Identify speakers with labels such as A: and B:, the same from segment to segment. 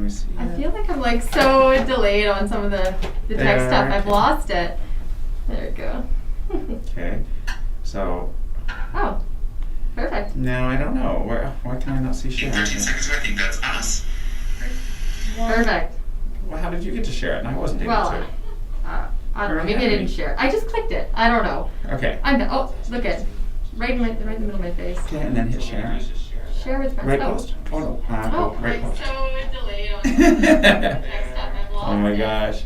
A: see
B: I
A: it.
B: feel like I'm like so delayed on some of the tech stuff. I've lost it. There we go.
A: Okay. So.
B: Oh, perfect.
A: No, I don't know. Why can I not see share?
C: 13 seconds, I think that's us.
B: Perfect.
A: Well, how did you get to share it? And I wasn't able
B: Well,
A: to.
B: I don't know. Maybe I didn't share. I just clicked it. I don't know.
A: Okay.
B: Oh, look at right in the middle of my face.
A: Okay, and then hit share.
B: Share with friends.
A: Right
B: Oh.
A: post? Oh no. Right
B: I'm
A: post.
B: so delayed on next step. I've lost
A: Oh my
B: it.
A: gosh.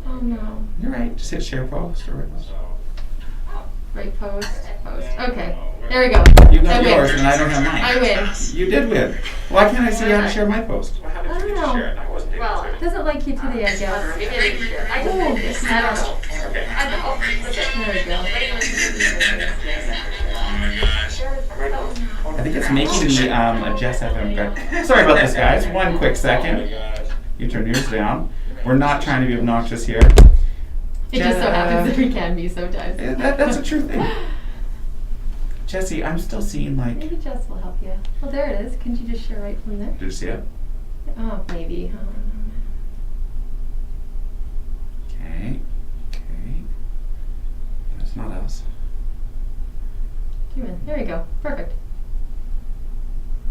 B: Oh no.
A: You're right. Just hit share post or right post.
B: Right post. Okay. There we go.
A: You
B: I
A: got
B: win.
A: yours and I don't have mine.
B: I win.
A: You did win. Why can't I see how to share my post?
B: I don't know. Well, it doesn't like you today, I guess. Maybe I didn't share. I don't know.
A: Okay.
B: I don't know. There we go.
C: Oh my gosh.
A: I think it's making me a Jess FM guy. Sorry about this, guys. One quick second. You turn yours down. We're not trying to be obnoxious here.
B: It just so happens that we can be sometimes.
A: That's a true thing. Jesse, I'm still seeing like.
B: Maybe Jess will help you. Well, there it is. Can you just share right from there?
A: Did you see it?
B: Oh, maybe.
A: Okay. Okay. That's not us.
B: There you go. Perfect.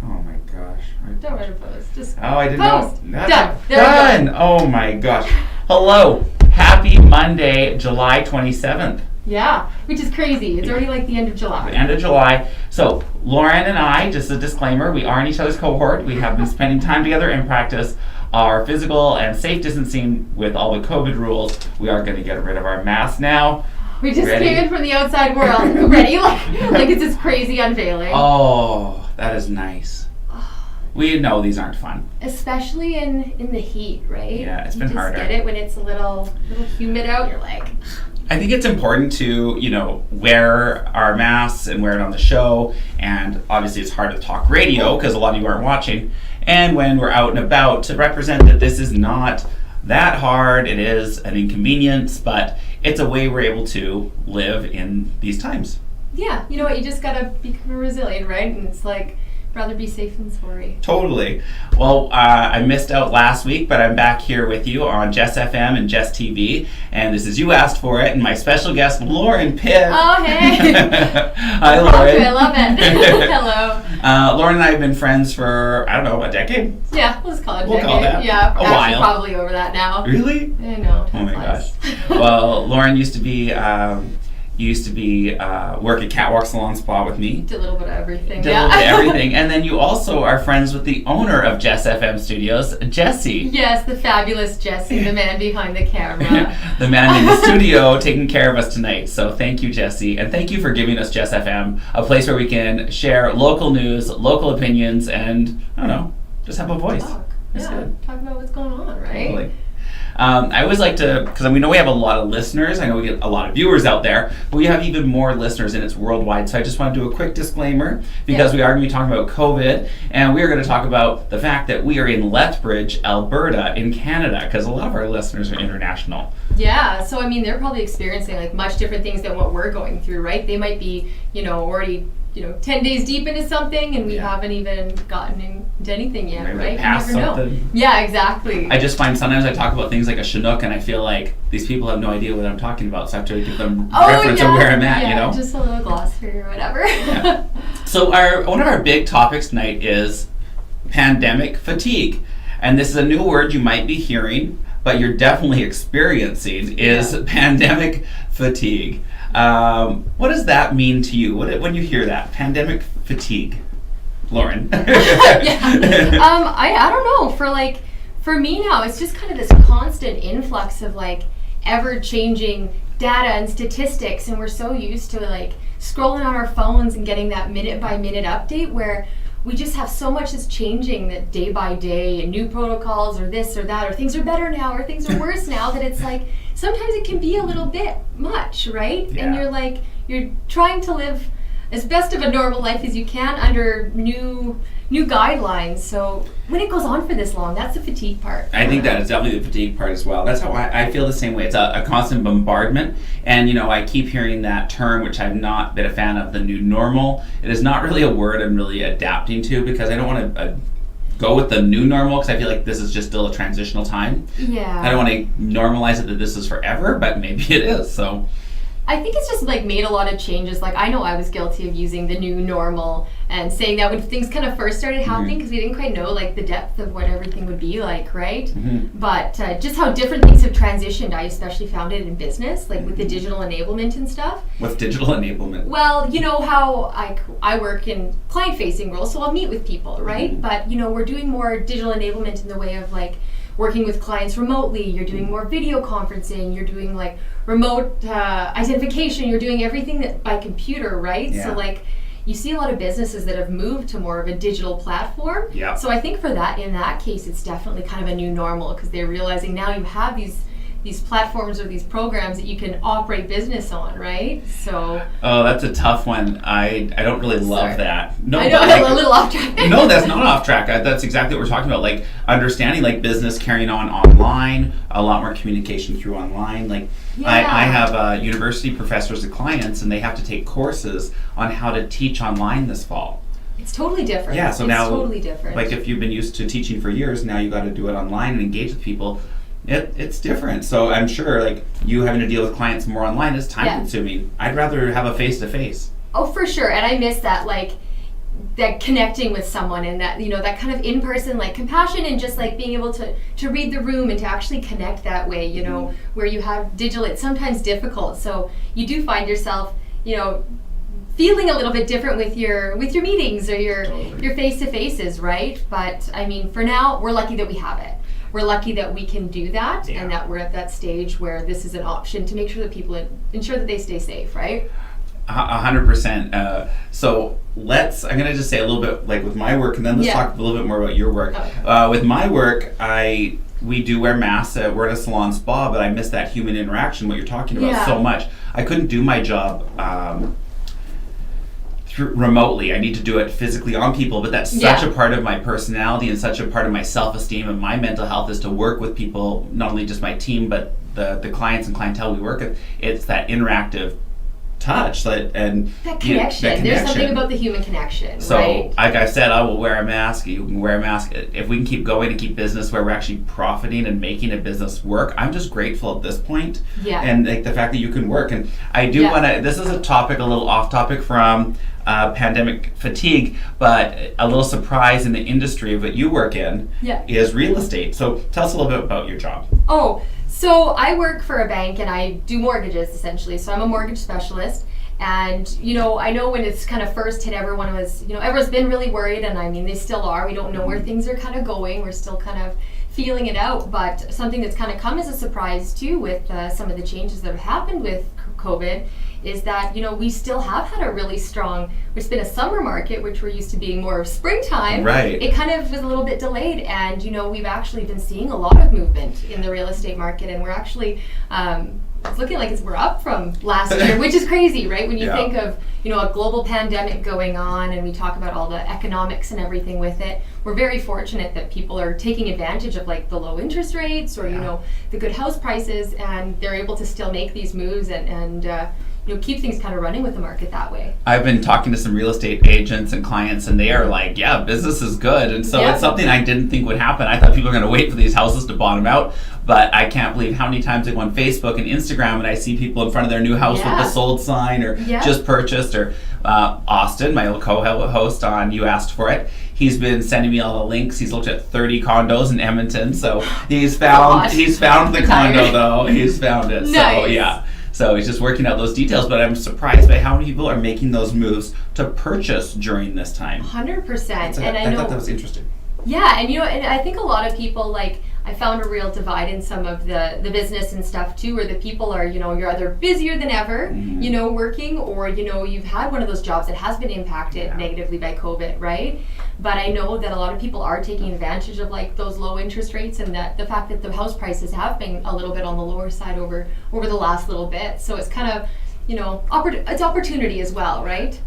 A: Oh my gosh.
B: Don't write a post. Just
A: Oh, I didn't
B: post.
A: know. That's
B: Done. There we
A: done. Oh my gosh. Hello. Happy Monday, July 27th.
B: Yeah, which is crazy. It's already like the end of July.
A: The end of July. So Lauren and I, just a disclaimer, we are in each other's cohort. We have been spending time together in practice. Our physical and safe distancing with all the COVID rules. We are going to get rid of our masks now.
B: We just
A: Ready?
B: came in from the outside world. Ready? Like it's this crazy unveiling.
A: Oh, that is nice. We know these aren't fun.
B: Especially in the heat, right?
A: Yeah, it's been
B: you just
A: harder.
B: Get it when it's a little humid out. You're like,
A: I think it's important to, wear our masks and wear it on the show. And obviously it's hard to talk radio because a lot of you aren't watching. And when we're out and about, to represent that this is not that hard. It is an inconvenience, but it's a way we're able to live in these times.
B: yeah, you know what? You just gotta become resilient, right? And it's like, rather be safe than sorry.
A: Totally. Well, I missed out last week, but I'm back here with you on Jess FM and Jess TV. And this is You Asked For It, and my special guest, Lauren Pitt.
B: Oh, hey.
A: Hi, Lauren.
B: I love it. Hello.
A: Lauren and I have been friends for, I don't know, a decade?
B: Yeah, let's call it
A: We'll call that.
B: Yeah,
A: A
B: actually
A: while.
B: probably over that now.
A: Really?
B: I know.
A: Oh my
B: time flies.
A: gosh. Well, Lauren used to be work at Catwalk Salon Spa with me.
B: Did a little bit of everything.
A: Did a little bit of everything. And then you also are friends with the owner of Jess FM Studios, Jesse.
B: Yes, the fabulous Jesse, the man behind the camera.
A: The man in the studio taking care of us tonight. So thank you, Jesse. And thank you for giving us Jess FM, a place where we can share local news, local opinions, and, I don't know, just have a voice.
B: Talk.
A: That's good.
B: Talk about what's going on, right?
A: Totally. I always like to, because we know we have a lot of listeners. I know we get a lot of viewers out there, but we have even more listeners, and it's worldwide. So I just want to do a quick disclaimer because we are going to be talking about COVID, and we are going to talk about the fact that we are in Lethbridge, Alberta, in Canada, because a lot of our listeners are international.
B: Yeah, so I mean, they're probably experiencing like much different things than what we're going through, right? They might be, already 10 days deep into something, and we haven't even gotten into anything yet,
A: Maybe
B: right?
A: past
B: You never know.
A: something.
B: Yeah, exactly.
A: I just find sometimes I talk about things like a Chinook, and I feel like these people have no idea what I'm talking about, so I have to give them reference of where I'm at,
B: just a little glossary or whatever.
A: Yeah. So one of our big topics tonight is pandemic fatigue. And this is a new word you might be hearing, but you're definitely experiencing, is pandemic fatigue. What does that mean to you? When you hear that, pandemic fatigue? Lauren.
B: I don't know. For me now, it's just kind of this constant influx of ever-changing data and statistics, and we're so used to scrolling on our phones and getting that minute-by-minute update where we just have so much that's changing that day by day, and new protocols or this or that, or things are better now or things are worse now, that it's sometimes it can be a little bit much, right?
A: Yeah.
B: And you're trying to live as best of a normal life as you can under new guidelines. So when it goes on for this long, that's the fatigue part.
A: I think that is definitely the fatigue part as well. That's how I feel the same way. It's a constant bombardment. And, I keep hearing that term, which I've not been a fan of, the new normal. It is not really a word I'm really adapting to because I don't want to go with the new normal because I feel like this is just still a transitional time.
B: Yeah.
A: I don't want to normalize it that this is forever, but maybe it is. So
B: I think it's just like made a lot of changes. Like I know I was guilty of using the new normal and saying that when things kind of first started happening, because we didn't quite know like the depth of what everything would be like, right? But just how different things have transitioned, I especially found it in business, like with the digital enablement and stuff.
A: what's digital enablement?
B: Well, you know how I work in client-facing roles, so I'll meet with people, right? But you know, we're doing more digital enablement in the way of like working with clients remotely. You're doing more video conferencing. You're doing like remote identification. You're doing everything that by computer, right?
A: Yeah.
B: So like you see a lot of businesses that have moved to more of a digital platform.
A: Yeah.
B: So I think for that, in that case, it's definitely kind of a new normal because they're realizing now you have these platforms or these programs that you can operate business on, right? So
A: Oh, that's a tough one. I don't really love
B: Sorry.
A: that. No,
B: I know
A: but,
B: I'm
A: like,
B: a little off track.
A: no, that's not off track. That's exactly what we're talking about. Like understanding like business carrying on online, a lot more communication through online. Like I
B: Yeah.
A: have university professors as clients, and they have to take courses on how to teach online this fall.
B: It's totally different.
A: Yeah, so
B: it's
A: now
B: totally different.
A: Like if you've been used to teaching for years, now you got to do it online and engage with people. It's different. So I'm sure like you having to deal with clients more online is time consuming. I'd rather have a face to face.
B: Oh, for sure. And I miss that, like, that connecting with someone and that, you know, that kind of in-person, like, compassion and just, like, being able to read the room and to actually connect that way, you know, where you have digital, it's sometimes difficult. So you do find yourself, you know, feeling a little bit different with your meetings or your face-to-faces, right? But, I mean, for now, we're lucky that we have it. We're lucky that we can do that and that we're at that stage where this is an option to make sure that people ensure that they stay safe, right?
A: 100%. So I'm going to just say a little bit like with my work, and then let's talk a little bit more about your work. Okay. With my work, we do wear masks. We're at a salon spa, but I miss that human interaction, what you're talking about so much. I couldn't do my job remotely. I need to do it physically on people, but that's such a part of my personality and such a part of my self-esteem and my mental health is to work with people, not only just my team, but the clients and clientele we work with. It's that interactive touch and
B: that connection. There's something about the human connection.
A: So,
B: right?
A: like I said, I will wear a mask. You can wear a mask. If we can keep going and keep business where we're actually profiting and making a business work, I'm just grateful at this point.
B: Yeah.
A: And like the fact that you can work. And I do want to. This is a topic, a little off topic from pandemic fatigue, but a little surprise in the industry of what you work in is real estate. So tell us a little bit about your job.
B: Oh, so I work for a bank and I do mortgages essentially. So I'm a mortgage specialist. And, you know, I know when it's kind of first hit, everyone was, you know, everyone's been really worried. And I mean, they still are. We don't know where things are kind of going. We're still kind of feeling it out. But something that's kind of come as a surprise too with some of the changes that have happened with COVID is that, you know, we still have had a really strong, it's been a summer market, which we're used to being more springtime.
A: Right.
B: It kind of was a little bit delayed, and, you know, we've actually been seeing a lot of movement in the real estate market, and we're actually, it's looking like we're up from last year, which is crazy, right? When you think of, you know, a global pandemic going on, and we talk about all the economics and everything with it, we're very fortunate that people are taking advantage of like the low interest rates or, you know, the good house prices, and they're able to still make these moves and you know, keep things kind of running with the market that way.
A: I've been talking to some real estate agents and clients, and they are like, yeah, business is good. And so it's something I didn't think would happen. I thought people were going to wait for these houses to bottom out, but I can't believe how many times I go on Facebook and Instagram and I see people in front of their new house with the sold sign or just purchased, or Austin, my old co-host on You Asked For It, he's been sending me all the links. He's looked at 30 condos in Edmonton, so he's found the condo though. He's found it.
B: Nice.
A: So he's just working out those details, but I'm surprised by how many people are making those moves to purchase during this time.
B: 100%.
A: And I thought that was interesting.
B: Yeah, and you know, and I think a lot of people, like, I found a real divide in some of the business and stuff too, where the people are, you know, you're either busier than ever, you know, working, or, you know, you've had one of those jobs that has been impacted negatively by COVID, right? But I know that a lot of people are taking advantage of like those low interest rates, and that the fact that the house prices have been a little bit on the lower side over the last little bit. So it's kind of, you know, it's opportunity as well, right?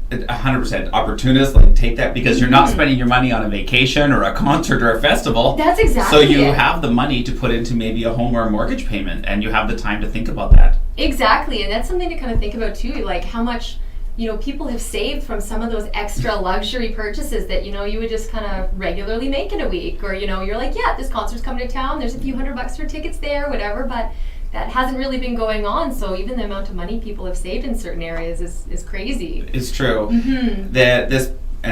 A: 100% opportunists, like, take that, because you're not spending your money on a vacation or a concert or a festival.
B: That's exactly
A: So you have the money to put into maybe a home or a mortgage payment, and you have the time to think about that.
B: Exactly, and that's something to kind of think about too, like how much people have saved from some of those extra luxury purchases that, you would just kind of regularly make in a week. Or, you're like, yeah, this concert's coming to town, there's a few $100 for tickets there, whatever, but that hasn't really been going on. So even the amount of money people have saved in certain areas is crazy.
A: It's true.
B: Mm-hmm.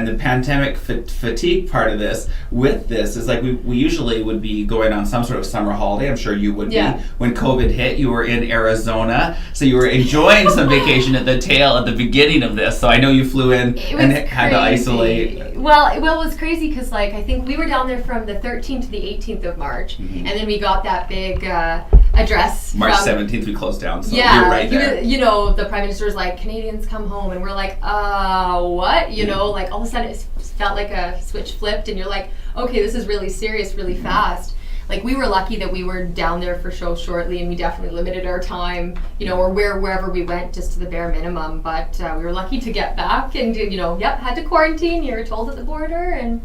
A: The pandemic fatigue part of this, with this, is like we usually would be going on some sort of summer holiday. I'm sure you would be. When COVID hit, you were in Arizona, so you were enjoying some vacation at the beginning of this. So I know you flew in and had to isolate.
B: Well, it was crazy because I think we were down there from the 13th to the 18th of March, and then we got that big address.
A: March 17th we closed down, so you're right there.
B: The Prime Minister was like, Canadians come home, and we're like, what? All of a sudden it felt like a switch flipped, and you're like, okay, this is really serious, really fast. We were lucky that we were down there for so shortly, and we definitely limited our time, or wherever we went, just to the bare minimum. But we were lucky to get back and, had to quarantine. You were told at the border, and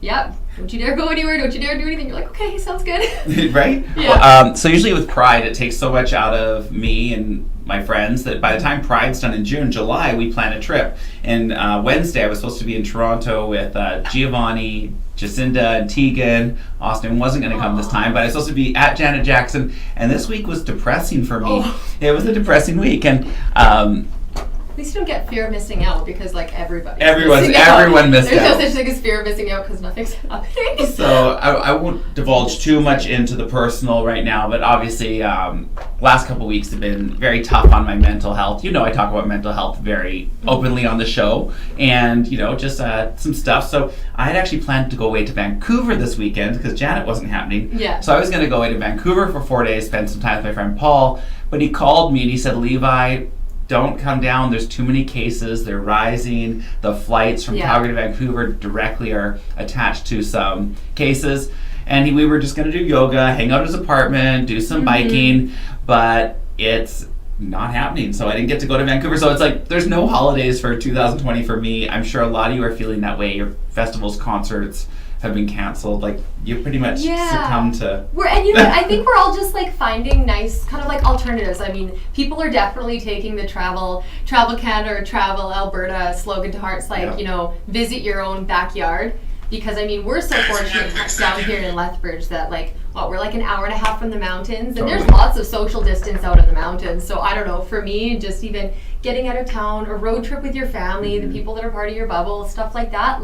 B: don't you dare go anywhere, don't you dare do anything. You're like, okay, sounds good.
A: Right?
B: Yeah.
A: Well, so usually with Pride, it takes so much out of me and my friends that by the time Pride's done in June, July, we plan a trip. And Wednesday, I was supposed to be in Toronto with Giovanni, Jacinda, and Tegan. Austin wasn't going to come this time, but I was supposed to be at Janet Jackson. And this week was depressing for me. It was a depressing week. And
B: at least you don't get fear of missing out, because everyone
A: missed
B: There's
A: out.
B: no such thing as fear of missing out because nothing's happening.
A: So I won't divulge too much into the personal right now, but obviously last couple weeks have been very tough on my mental health. I talk about mental health very openly on the show, and just some stuff. So I had actually planned to go away to Vancouver this weekend because Janet wasn't happening.
B: Yeah.
A: So I was going to go away to Vancouver for 4 days, spend some time with my friend Paul, but he called me and he said, Levi, don't come down. There's too many cases. They're rising. The flights from Calgary to Vancouver directly are attached to some cases. And we were just going to do yoga, hang out at his apartment, do some biking, but it's not happening. So I didn't get to go to Vancouver. So it's there's no holidays for 2020 for me. I'm sure a lot of you are feeling that way. Your festivals, concerts have been canceled. You pretty much succumb to...
B: I think we're all just finding nice kind of alternatives. I mean, people are definitely taking the Travel Canada or Travel Alberta slogan to heart. Visit your own backyard. Because we're so fortunate down here in Lethbridge that we're an hour and a half from the mountains, and there's lots of social distance out in the mountains. So I don't know, for me, just even getting out of town, a road trip with your family, the people that are part of your bubble, stuff like that,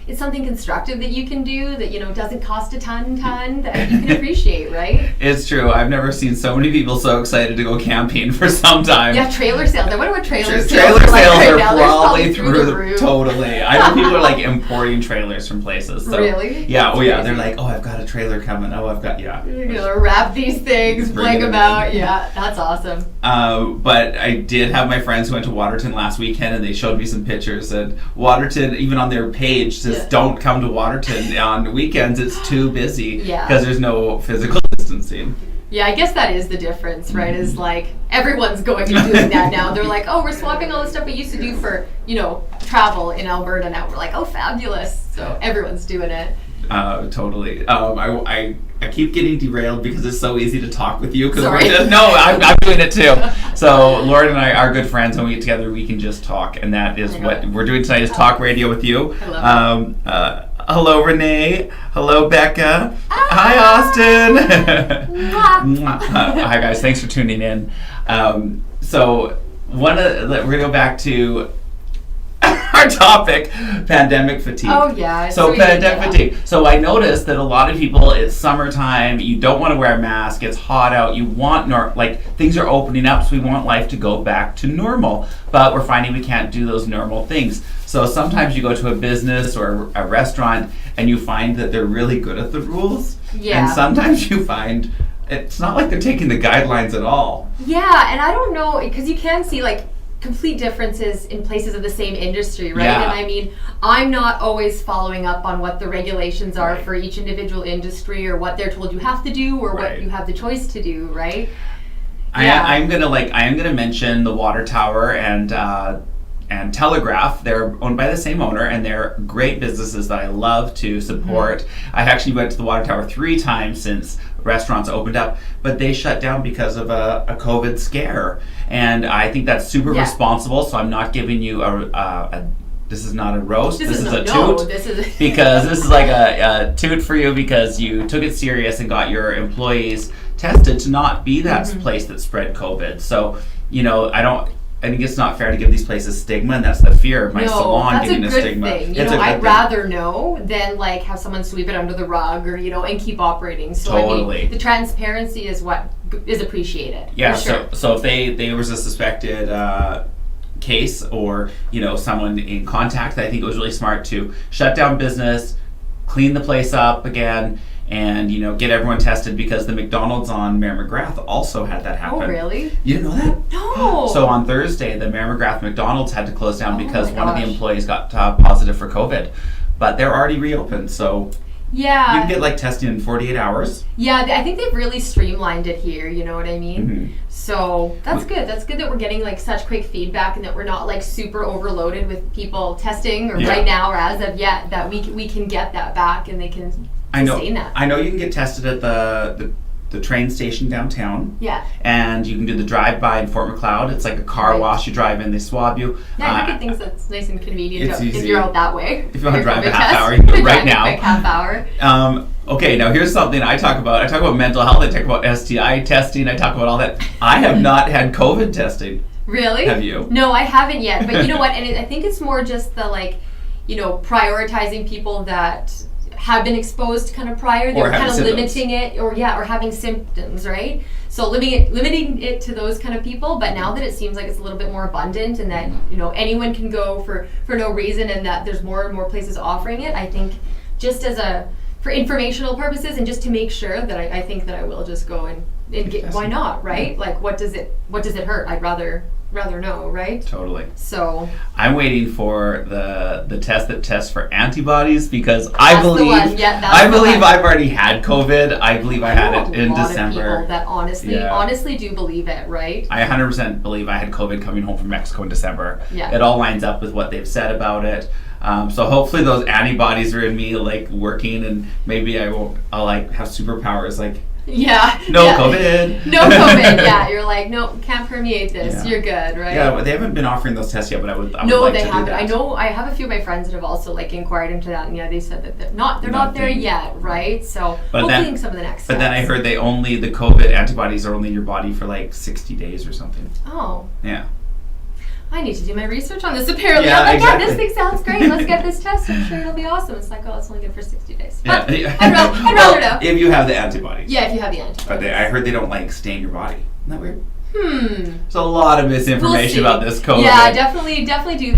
B: it's something constructive that you can do that doesn't cost a ton that you can appreciate, right?
A: It's true. I've never seen so many people so excited to go camping for some time.
B: Yeah, trailer sales. I wonder what trailer sales
A: are
B: right
A: now. Probably through the
B: roof.
A: Totally. I know people are importing trailers from places. So,
B: really?
A: Yeah. Oh yeah. They're like, I've got a trailer coming. You're
B: gonna wrap these things, bling them out. Yeah, that's awesome.
A: But I did have my friends who went to Waterton last weekend, and they showed me some pictures. And Waterton, even on their page, says don't come to Waterton on weekends. It's too busy because there's no physical distancing.
B: Yeah, I guess that is the difference, right? Is everyone's going and doing that now. They're we're swapping all the stuff we used to do for travel in Alberta. Now we're oh, fabulous. So everyone's doing it.
A: Totally. I keep getting derailed because it's so easy to talk with you.
B: Sorry.
A: I'm doing it too. So Lauren and I are good friends. When we get together, we can just talk, and that is what we're doing tonight. Is talk radio with you.
B: I love it.
A: Hello, Renee. Hello, Becca. Hi, Austin. Hi, guys. Thanks for tuning in. So we're gonna go back to our topic, pandemic fatigue.
B: Oh yeah.
A: So pandemic fatigue. So I noticed that a lot of people, it's summertime, you don't want to wear a mask, it's hot out, you want things are opening up, so we want life to go back to normal. But we're finding we can't do those normal things. So sometimes you go to a business or a restaurant and you find that they're really good at the rules.
B: Yeah.
A: And sometimes you find it's not like they're taking the guidelines at all.
B: Yeah, and I don't know, because you can see complete differences in places of the same industry, right?
A: Yeah.
B: And I'm not always following up on what the regulations are for each individual industry, or what they're told you have to do, or what you have the choice to do, right?
A: I am gonna mention the Water Tower and Telegraph. They're owned by the same owner, and they're great businesses that I love to support. Mm-hmm. I actually went to the Water Tower 3 times since restaurants opened up, but they shut down because of a COVID scare. And I think that's super
B: Yeah.
A: responsible, so I'm not giving you this is not a roast, this is a
B: no,
A: toot.
B: this is
A: Because this is like a toot for you because you took it serious and got your employees tested to not be that place that spread COVID. So, I think it's not fair to give these places stigma, and that's the fear of my salon
B: that's
A: getting
B: a
A: a
B: good
A: stigma.
B: thing.
A: It's a good
B: I'd
A: thing.
B: rather know than like have someone sweep it under the rug or and keep operating. So
A: Totally.
B: I mean, the transparency is what is appreciated.
A: Yeah,
B: for sure.
A: so if they was a suspected case or someone in contact, I think it was really smart to shut down business, clean the place up again, and get everyone tested, because the McDonald's on Mayor McGrath also had that happen.
B: Oh, really?
A: You didn't know that?
B: No.
A: So on Thursday, the Mayor McGrath McDonald's had to close down because
B: my
A: one of the
B: gosh.
A: employees got positive for COVID, but they're already reopened. So
B: Yeah.
A: you can get like testing in 48 hours.
B: Yeah, I think they've really streamlined it here, you know what I mean?
A: Mhm.
B: So that's good. That's good that we're getting like such quick feedback and that we're not like super overloaded with people testing or
A: Yeah.
B: right now or as of yet, that we can get that back and they can sustain that.
A: I know you can get tested at the train station downtown.
B: Yeah.
A: And you can do the drive-by in Fort McLeod. It's like a car
B: Right.
A: wash. You drive in, they swab you.
B: Yeah, I think things that's nice and convenient
A: it's
B: if
A: easy.
B: you're out that way.
A: If you wanna
B: for your
A: drive a
B: COVID
A: half
B: test.
A: hour, you can do it right
B: Drive a
A: now.
B: quick half hour.
A: Okay, now here's something I talk about. I talk about mental health. I talk about STI testing. I talk about all that. I have not had COVID testing.
B: Really?
A: Have you?
B: No, I haven't yet. But you know what? And I think it's more just the prioritizing people that have been exposed kind of prior. They're
A: having
B: kind of
A: symptoms.
B: limiting it, or having symptoms, right? So limiting it to those kind of people. But now that it seems like it's a little bit more abundant, and that anyone can go for no reason, and that there's more and more places offering it, I think just for informational purposes and just to make sure that I think that I will just go and get. Why not, right? Like what does it hurt? I'd rather know, right?
A: Totally.
B: So
A: I'm waiting for the test that tests for antibodies, because I
B: That's the
A: believe
B: one. Yeah, that's
A: I
B: the
A: believe
B: one.
A: I've already had COVID. I believe I had it in
B: a lot of
A: December.
B: people that honestly do believe it, right?
A: I 100% believe I had COVID coming home from Mexico in December.
B: Yeah.
A: It all lines up with what they've said about it. So hopefully those antibodies are in me, like working, and maybe I'll like have superpowers, like
B: Yeah.
A: no
B: yeah.
A: COVID.
B: No COVID. Yeah, you're like, no, can't permeate this.
A: Yeah.
B: You're good, right?
A: Yeah, but they haven't been offering those tests yet, but I would
B: No,
A: like
B: they
A: to do
B: haven't.
A: that.
B: I know. I have a few of my friends that have also like inquired into that, and they said that they're not there
A: Nothing.
B: yet, right? So
A: But
B: hopefully
A: then-
B: some of the next.
A: But then I
B: steps.
A: heard the COVID antibodies are only in your body for like 60 days or something.
B: Oh,
A: Yeah.
B: I need to do my research on this. Apparently,
A: Yeah,
B: I'm like,
A: exactly.
B: this thing sounds great. Let's get this test. I'm sure it'll be awesome. It's like, oh, it's only good for 60 days. But
A: Yeah.
B: I'd rather know.
A: If you have the antibodies.
B: Yeah, if you have the antibodies.
A: But I heard they don't like stain your body. Isn't that weird?
B: There's
A: a lot of misinformation about this COVID.
B: Yeah, definitely do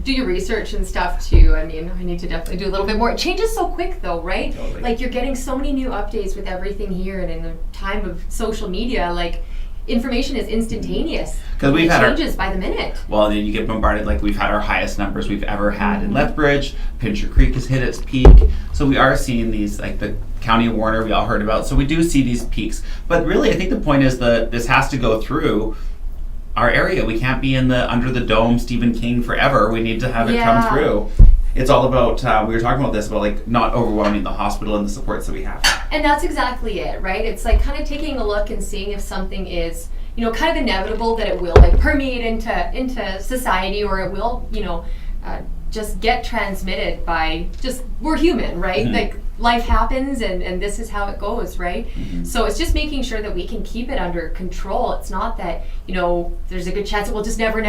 B: do your research and stuff too. I mean, I need to definitely do a little bit more. It changes so quick though, right?
A: Totally.
B: Like you're getting so many new updates with everything here, and in the time of social media, like information is instantaneous.
A: 'Cause we've
B: it
A: had our-
B: changes by the minute.
A: Well, then you get bombarded. Like we've had our highest numbers we've ever had
B: Mm-hmm.
A: in Lethbridge. Pincher Creek has hit its peak. So we are seeing these, like the County of Warner we all heard about. So we do see these peaks. But really, I think the point is that this has to go through our area. We can't be in the under the dome Stephen King forever. We need to have it
B: Yeah.
A: come through. It's all about, we were talking about this, about like not overwhelming the hospital and the supports that we have.
B: And that's exactly it, right? It's like kind of taking a look and seeing if something is, kind of inevitable that it will like permeate into society, or it will, just get transmitted by we're human, right?
A: Mhm.
B: Like life happens and this is how it goes, right?
A: Mhm.
B: So it's just making sure that we can keep it under control. It's not that, there's a good chance that we'll just never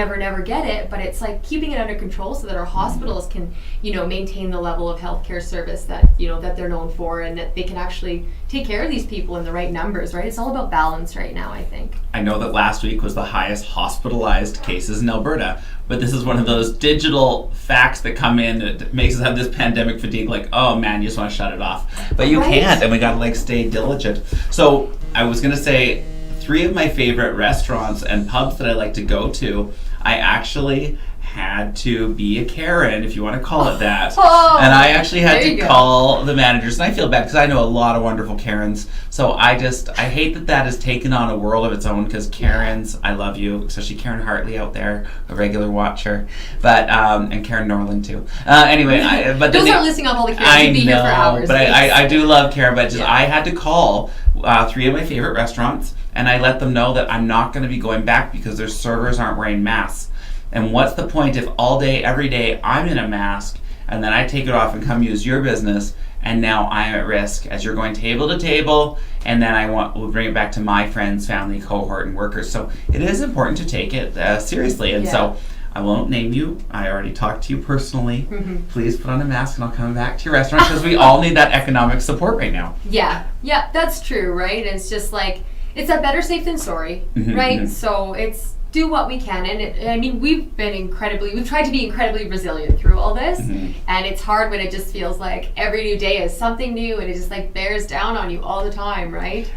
B: get it, but it's like keeping it under control so that our hospitals can, maintain the level of healthcare service that, that they're known for, and that they can actually take care of these people in the right numbers, right? It's all about balance right now, I think.
A: I know that last week was the highest hospitalized cases in Alberta, but this is one of those digital facts that come in that makes us have this pandemic fatigue, like, oh man, you just want to shut it off. But you
B: Right.
A: can't, and we gotta like stay diligent. So I was gonna say 3 of my favorite restaurants and pubs that I like to go to, I actually had to be a Karen, if you want to call it that.
B: Oh,
A: and I actually had
B: there
A: to
B: you go.
A: call the managers, and I feel bad because I know a lot of wonderful Karens. So I hate that has taken on a world of its own, because Karens, I love you, especially Karen Hartley out there, a regular watcher, but and Karen Norland too. Anyway, but
B: Those are listing off all the Karens.
A: I
B: You'd be
A: know,
B: here for hours.
A: but I do love Karen, but
B: Yeah.
A: I had to call 3 of my favorite restaurants, and I let them know that I'm not going to be going back because their servers aren't wearing masks. And what's the point if all day, every day, I'm in a mask, and then I take it off and come use your business, and now I'm at risk as you're going table to table, and then we'll bring it back to my friends, family, cohort, and workers. So it is important to take it seriously, and so I won't name you. I already talked to you personally. Please put on a mask, and I'll come back to your restaurant, because we all need that economic support right now.
B: Yeah, that's true, right? It's just like, it's a better safe than sorry, right? So it's do what we can, and we've tried to be incredibly resilient through all this, and it's hard when it just feels like every new day is something new, and it just like bears down on you all the time, right?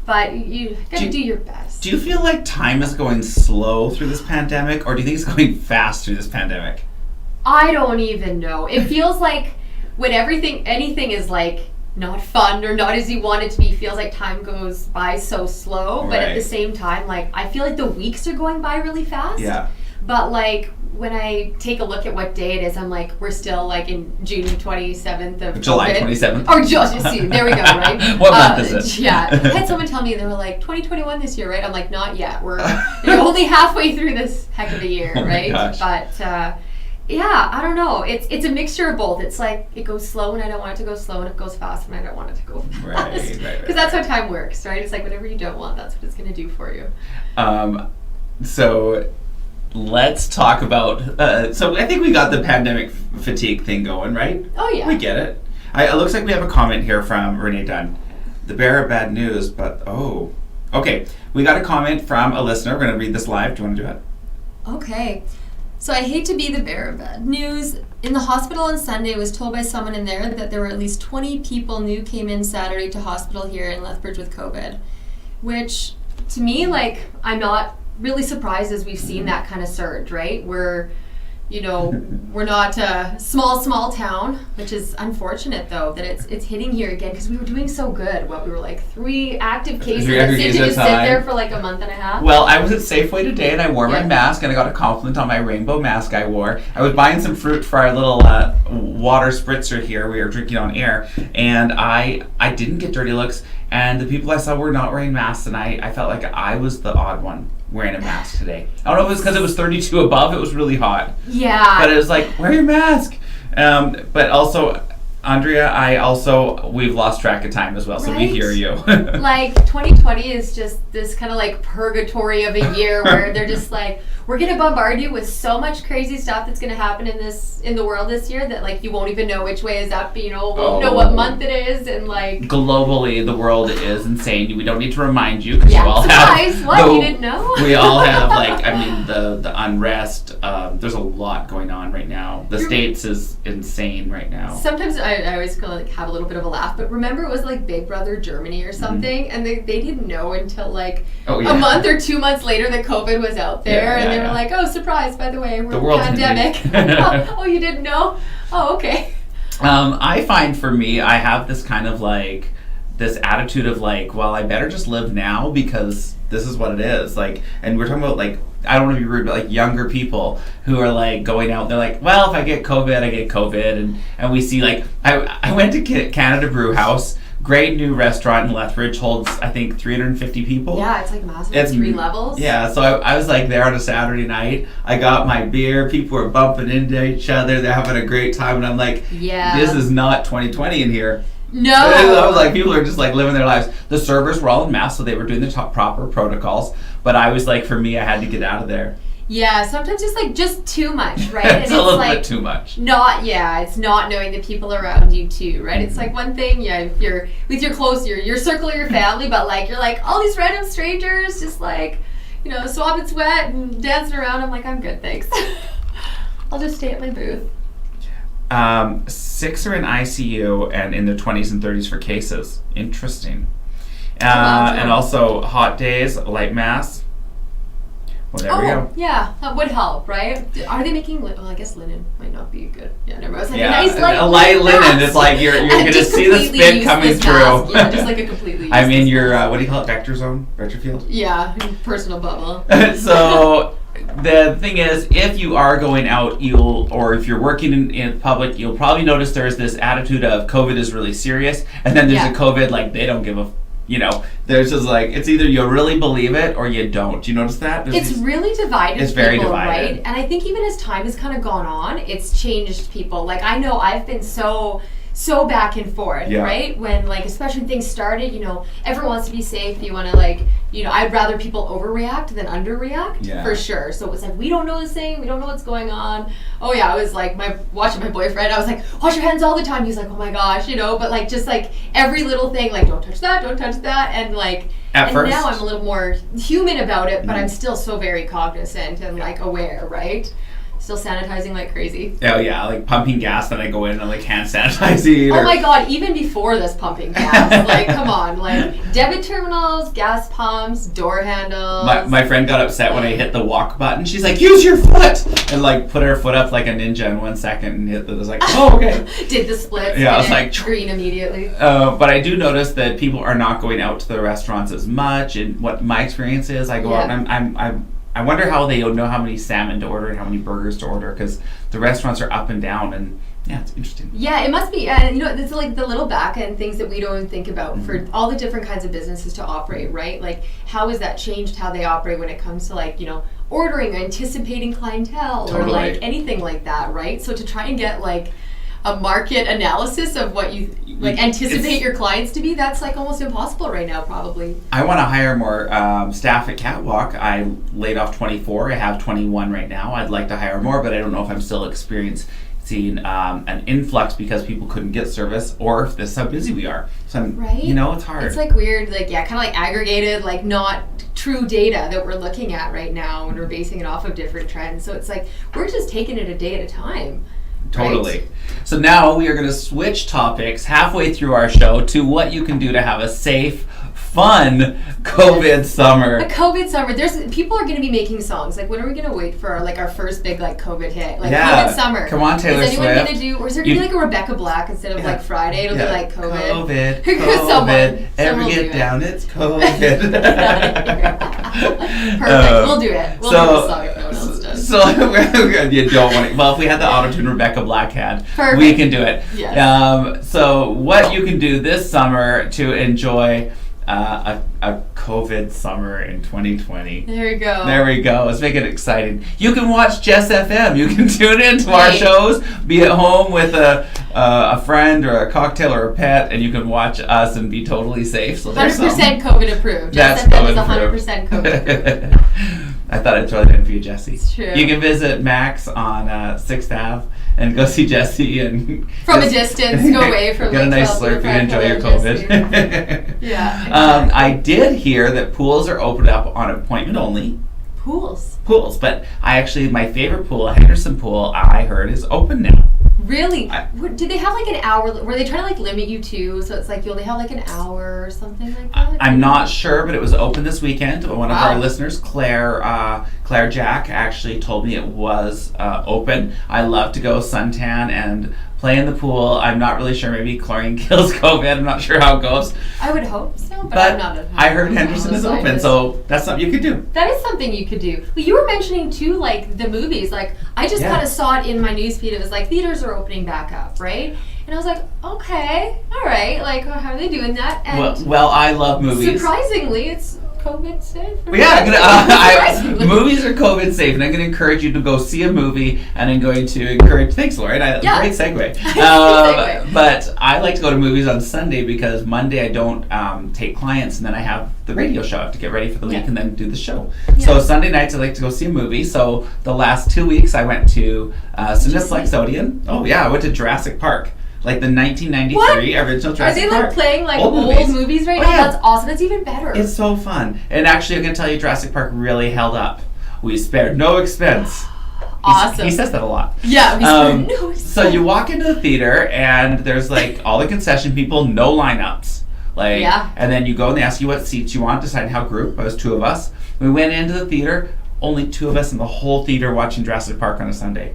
B: But you gotta do your best.
A: Do you feel like time is going slow through this pandemic, or do you think it's going fast through this pandemic?
B: I don't even know. It feels like when anything is like not fun or not as you want it to be, feels like time goes by so slow. But at the same time, like, I feel like the weeks are going by really fast.
A: Yeah.
B: But like when I take a look at what day it is, I'm like, we're still like in June 27th of
A: July
B: COVID.
A: 27th.
B: Oh, just see, there we go, right?
A: What month is it?
B: Yeah, I had someone tell me, they were like, 2021 this year, right? I'm like, not yet. We're only halfway through this heck of a year,
A: Oh my
B: right?
A: gosh.
B: But yeah, I don't know. It's a mixture of both. It's like it goes slow when I don't want it to go slow, and it goes fast when I don't want it to go fast.
A: Right.
B: Because that's how time works, right? It's like whatever you don't want, that's what it's going to do for you.
A: So let's talk about. So I think we got the pandemic fatigue thing going, right?
B: Oh yeah.
A: We get it. It looks like we have a comment here from Renee Dunn. The bearer of bad news, but okay. We got a comment from a listener. We're going to read this live. Do you want to do it?
D: Okay. So I hate to be the bearer of bad news. In the hospital on Sunday, I was told by someone in there that there were at least 20 people new came in Saturday to hospital here in Lethbridge with COVID.
B: Which, to me, like, I'm not really surprised as we've seen that kind of surge, right? We're not a small town, which is unfortunate, though, that it's hitting here again, because we were doing so good. We were like 3 active cases that seemed to just sit there for like a month and a half.
A: Well, I was at Safeway today, and I wore my
B: Yeah.
A: mask, and I got a compliment on my rainbow mask I wore. I was buying some fruit for our little water spritzer here. We were drinking on air, and I didn't get dirty looks, and the people I saw were not wearing masks, and I felt like I was the odd one wearing a mask today. I don't know if it was because it was 32 above. It was really hot.
B: Yeah.
A: But it was like, wear your mask. But also, Andrea, we've lost track of time as well, so we
B: Right.
A: hear you.
B: Like 2020 is just this kind of like purgatory of a year where they're just like, we're gonna bombard you with so much crazy stuff that's gonna happen in the world this year that like you won't even know which way is up. Won't know what month it is, and like
A: Globally, the world is insane. We don't need to remind you, because you all
B: surprise!
A: have.
B: What, you didn't know?
A: We all have the unrest. There's a lot going on right now. The States is insane right now.
B: Sometimes I always kind of like have a little bit of a laugh, but remember it was like Big Brother Germany or something, and they didn't know until like a month or 2 months later that COVID was out there, and they were like, "Oh, surprise! By the way, we're in a pandemic." Oh, you didn't know? Oh, okay.
A: I find for me, I have this kind of like this attitude of like, well, I better just live now because this is what it is. Like, and we're talking about like, I don't want to be rude, but like younger people who are like going out, they're like, well, if I get COVID, I get COVID. And we see like, I went to Canada Brew House, great new restaurant in Lethbridge, holds I think 350 people.
B: Yeah, it's like massive. It's 3 levels.
A: Yeah, so I was like there on a Saturday night. I got my beer. People were bumping into each other. They're having a great time, and I'm like, this is not 2020 in here.
B: No.
A: I was like, people are just like living their lives. The servers were all in masks, so they were doing the proper protocols. But I was like, for me, I had to get out of there.
B: Yeah, sometimes just too much, right?
A: It's a little bit too much.
B: It's not knowing the people around you too, right? It's like one thing, if you're with your close, your circle of your family, but like you're like all these random strangers, just like, swapping sweat and dancing around. I'm like, I'm good, thanks. I'll just stay at my booth.
A: 6 are in ICU and in their 20s and 30s for cases. Interesting. And also hot days, light mass. Well, there we go.
B: Yeah, that would help, right? Are they making? Well, I guess linen might not be good. Yeah, never mind. I was like,
A: Yeah,
B: a nice
A: a light linen.
B: mask.
A: It's like you're
B: And
A: gonna
B: just
A: see the
B: completely
A: spit coming
B: useless
A: through.
B: mask. Yeah, just like a completely.
A: I mean,
B: useless
A: your
B: mask.
A: what do you call it? Vector zone, vector field.
B: Yeah, personal bubble.
A: So the thing is, if you are going out, or if you're working in public, you'll probably notice there's this attitude of COVID is really serious, and then there's
B: Yeah.
A: a COVID like they don't give a. There's just like, it's either you really believe it or you don't. Do you notice that?
B: It's really divided
A: It's very
B: people,
A: divided.
B: right? And I think even as time has kind of gone on, it's changed people. Like, I know I've been so back and forth,
A: Yeah.
B: right? When, like, especially when things started, everyone wants to be safe. You want to, like, I'd rather people overreact than underreact,
A: Yeah.
B: for sure. So it was like, we don't know this thing, we don't know what's going on. Oh yeah, I was like, watching my boyfriend, I was like, wash your hands all the time. He's like, oh my gosh, but like, just like every little thing, like, don't touch that, and like,
A: At first.
B: now I'm a little more human about it, but
A: Mhm.
B: I'm still so very cognizant and like aware, right? Still sanitizing like crazy.
A: Oh yeah, like pumping gas, then I go in and like hand sanitizing.
B: Oh my god, even before this pumping gas, like come on, like debit terminals, gas pumps, door handles.
A: My friend got upset when I hit the walk button. She's like, use your foot! And like put her foot up like a ninja in 1 second and hit the, I was like, oh, okay.
B: Did the split.
A: Yeah, I was like,
B: green immediately.
A: But I do notice that people are not going out to the restaurants as much, and what my experience is, I go out and I wonder how they know how many salmon to order and how many burgers to order, because the restaurants are up and down, and yeah, it's interesting.
B: Yeah, it must be. It's like the little back end things that we don't even think about for
A: Mm-hmm.
B: all the different kinds of businesses to operate, right? Like, how has that changed how they operate when it comes to like, ordering, anticipating clientele, or
A: Totally.
B: like anything like that, right? So to try and get like a market analysis of what you like anticipate your clients to be, that's like almost impossible right now, probably.
A: I want to hire more staff at Catwalk. I laid off 24. I have 21 right now. I'd like to hire more, but I don't know if I'm still experiencing an influx because people couldn't get service, or if this is how busy we are. So
B: Right?
A: it's hard.
B: It's like weird, like kind of like aggregated, like not true data that we're looking at right now, and we're basing it off of different trends. So it's like we're just taking it a day at a time.
A: Totally.
B: Right?
A: So now we are going to switch topics halfway through our show to what you can do to have a safe, fun COVID summer.
B: A COVID summer. People are going to be making songs. Like, when are we going to wait for our first big like COVID hit? Like
A: Yeah.
B: COVID summer.
A: Come on, Taylor
B: Is anyone
A: Swift.
B: going to do? Or is there going to be like a Rebecca Black instead of like Friday? It'll be like COVID.
A: COVID. Ever
B: Someone will do
A: get
B: it.
A: down? It's COVID.
B: Perfect. We'll do it. We'll do the song if no one else does.
A: So you don't want it. Well, if we had the autotune Rebecca Black had,
B: Perfect.
A: we can do it.
B: Yes.
A: So what you can do this summer to enjoy a COVID summer in 2020.
B: There you go.
A: There we go. Let's make it exciting. You can watch Jess FM. You can tune in to our
B: Right.
A: shows, be at home with a friend or a cocktail or a pet, and you can watch us and be totally safe. So there's
B: 100% COVID approved.
A: That's
B: Jess FM is
A: COVID
B: 100% COVID approved.
A: I thought I'd throw that in for you, Jesse.
B: It's true.
A: You can visit Max on 6th Ave and go see Jesse and
B: From a distance, go away from
A: get a
B: like
A: nice
B: 12
A: Slurpee and enjoy your
B: Jesse.
A: COVID.
B: Yeah. Exactly.
A: I did hear that pools are opened up on appointment only.
B: Pools.
A: But my favorite pool, Henderson Pool, I heard is open now.
B: Really? Did they have like an hour? Were they trying to like limit you too? So it's like you only have like an hour or something like that?
A: I'm not sure, but it was open this weekend. One of
B: Wow.
A: our listeners, Claire Jack, actually told me it was open. I love to go suntan and play in the pool. I'm not really sure. Maybe chlorine kills COVID. I'm not sure how it goes.
B: I would hope so, but
A: But
B: I'm not.
A: I heard Henderson is open, so that's something you could do.
B: That is something you could do. But you were mentioning too, like the movies. Like I just
A: Yeah.
B: kind of saw it in my newsfeed. It was like theaters are opening back up, right? And I was like, okay, all right. Like, how are they doing that? And
A: Well, I love movies.
B: surprisingly, it's COVID safe.
A: Well, yeah,
B: Surprisingly.
A: movies are COVID safe, and I'm going to encourage you to go see a movie, and I'm going to encourage. Thanks, Lauren.
B: Yeah.
A: Great segue.
B: segue.
A: But I like to go to movies on Sunday because Monday I don't take clients, and then I have the radio show. I have to get ready for the week
B: Yeah.
A: and then do the show.
B: Yeah.
A: So Sunday nights I like to go see a movie. So the last 2 weeks I went to Cineplex Odeon. Oh yeah, I went to Jurassic Park. Like the 1993 original
B: Are
A: Jurassic
B: they
A: Park.
B: like playing like
A: Old
B: old
A: movies.
B: movies right
A: Oh,
B: now?
A: yeah.
B: That's awesome. That's even better.
A: It's so fun. And actually, I'm going to tell you, Jurassic Park really held up. We spared no expense.
B: Awesome.
A: He says that a lot.
B: Yeah.
A: So you walk into the theater, and there's like all the concession people, no lineups.
B: Yeah.
A: And then you go and they ask you what seats you want, decide how group. It was 2 of us. We went into the theater. only 2 of us in the whole theater watching Jurassic Park on a Sunday.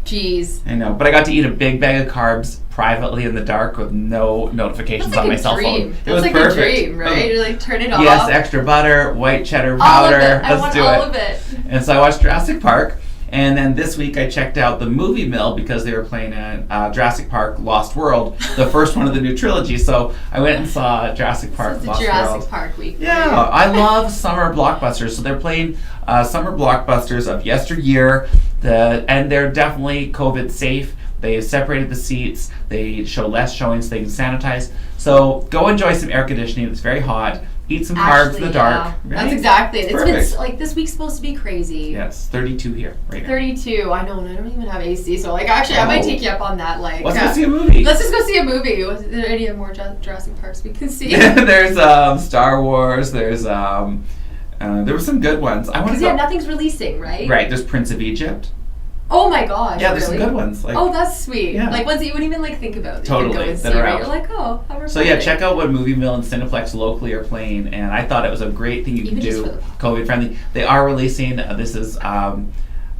B: Jeez.
A: I know, but I got to eat a big bag of carbs privately in the dark with no notifications on my cell phone.
B: It was like
A: perfect.
B: a dream, right? You're like, turn it off.
A: Yes, extra butter, white cheddar
B: All
A: powder.
B: of it. I
A: Let's
B: want
A: do
B: all
A: it.
B: of it.
A: And so I watched Jurassic Park, and then this week I checked out the Movie Mill because they were playing Jurassic Park Lost World, the first one of the new trilogy. So I went and saw Jurassic Park
B: It's
A: Lost
B: Jurassic
A: World.
B: Park week.
A: Yeah, I love summer blockbusters. So they're playing summer blockbusters of yesteryear, and they're definitely COVID safe. They separated the seats. They show less showings. So they can sanitize. So go enjoy some air conditioning. It's very hot. Eat some carbs in the dark.
B: Yeah.
A: Right?
B: That's exactly it.
A: Perfect.
B: It's been like this week's supposed to be crazy.
A: Yes, 32 here right now.
B: 32. I know, and I don't even have AC. So like, actually, I might
A: Oh.
B: take you up on that. Like,
A: Let's go see a movie.
B: Let's just go see a movie. Was there any more Jurassic Parks we can see?
A: There's Star Wars. There's there were some good ones. I want to
B: Because
A: go.
B: nothing's releasing, right?
A: Right. There's Prince of Egypt.
B: Oh my gosh.
A: Yeah, there's
B: really?
A: some good ones. Like,
B: Oh, that's sweet.
A: Yeah.
B: Like ones that you wouldn't even like think about. That
A: Totally,
B: You could go and
A: that
B: see,
A: are
B: right?
A: out.
B: You're like, oh, how
A: So yeah,
B: romantic.
A: check out what Movie Mill and Cineplex locally are playing, and I thought it was a great thing you can
B: Even just
A: do,
B: for the podcast.
A: COVID friendly. They are releasing. This is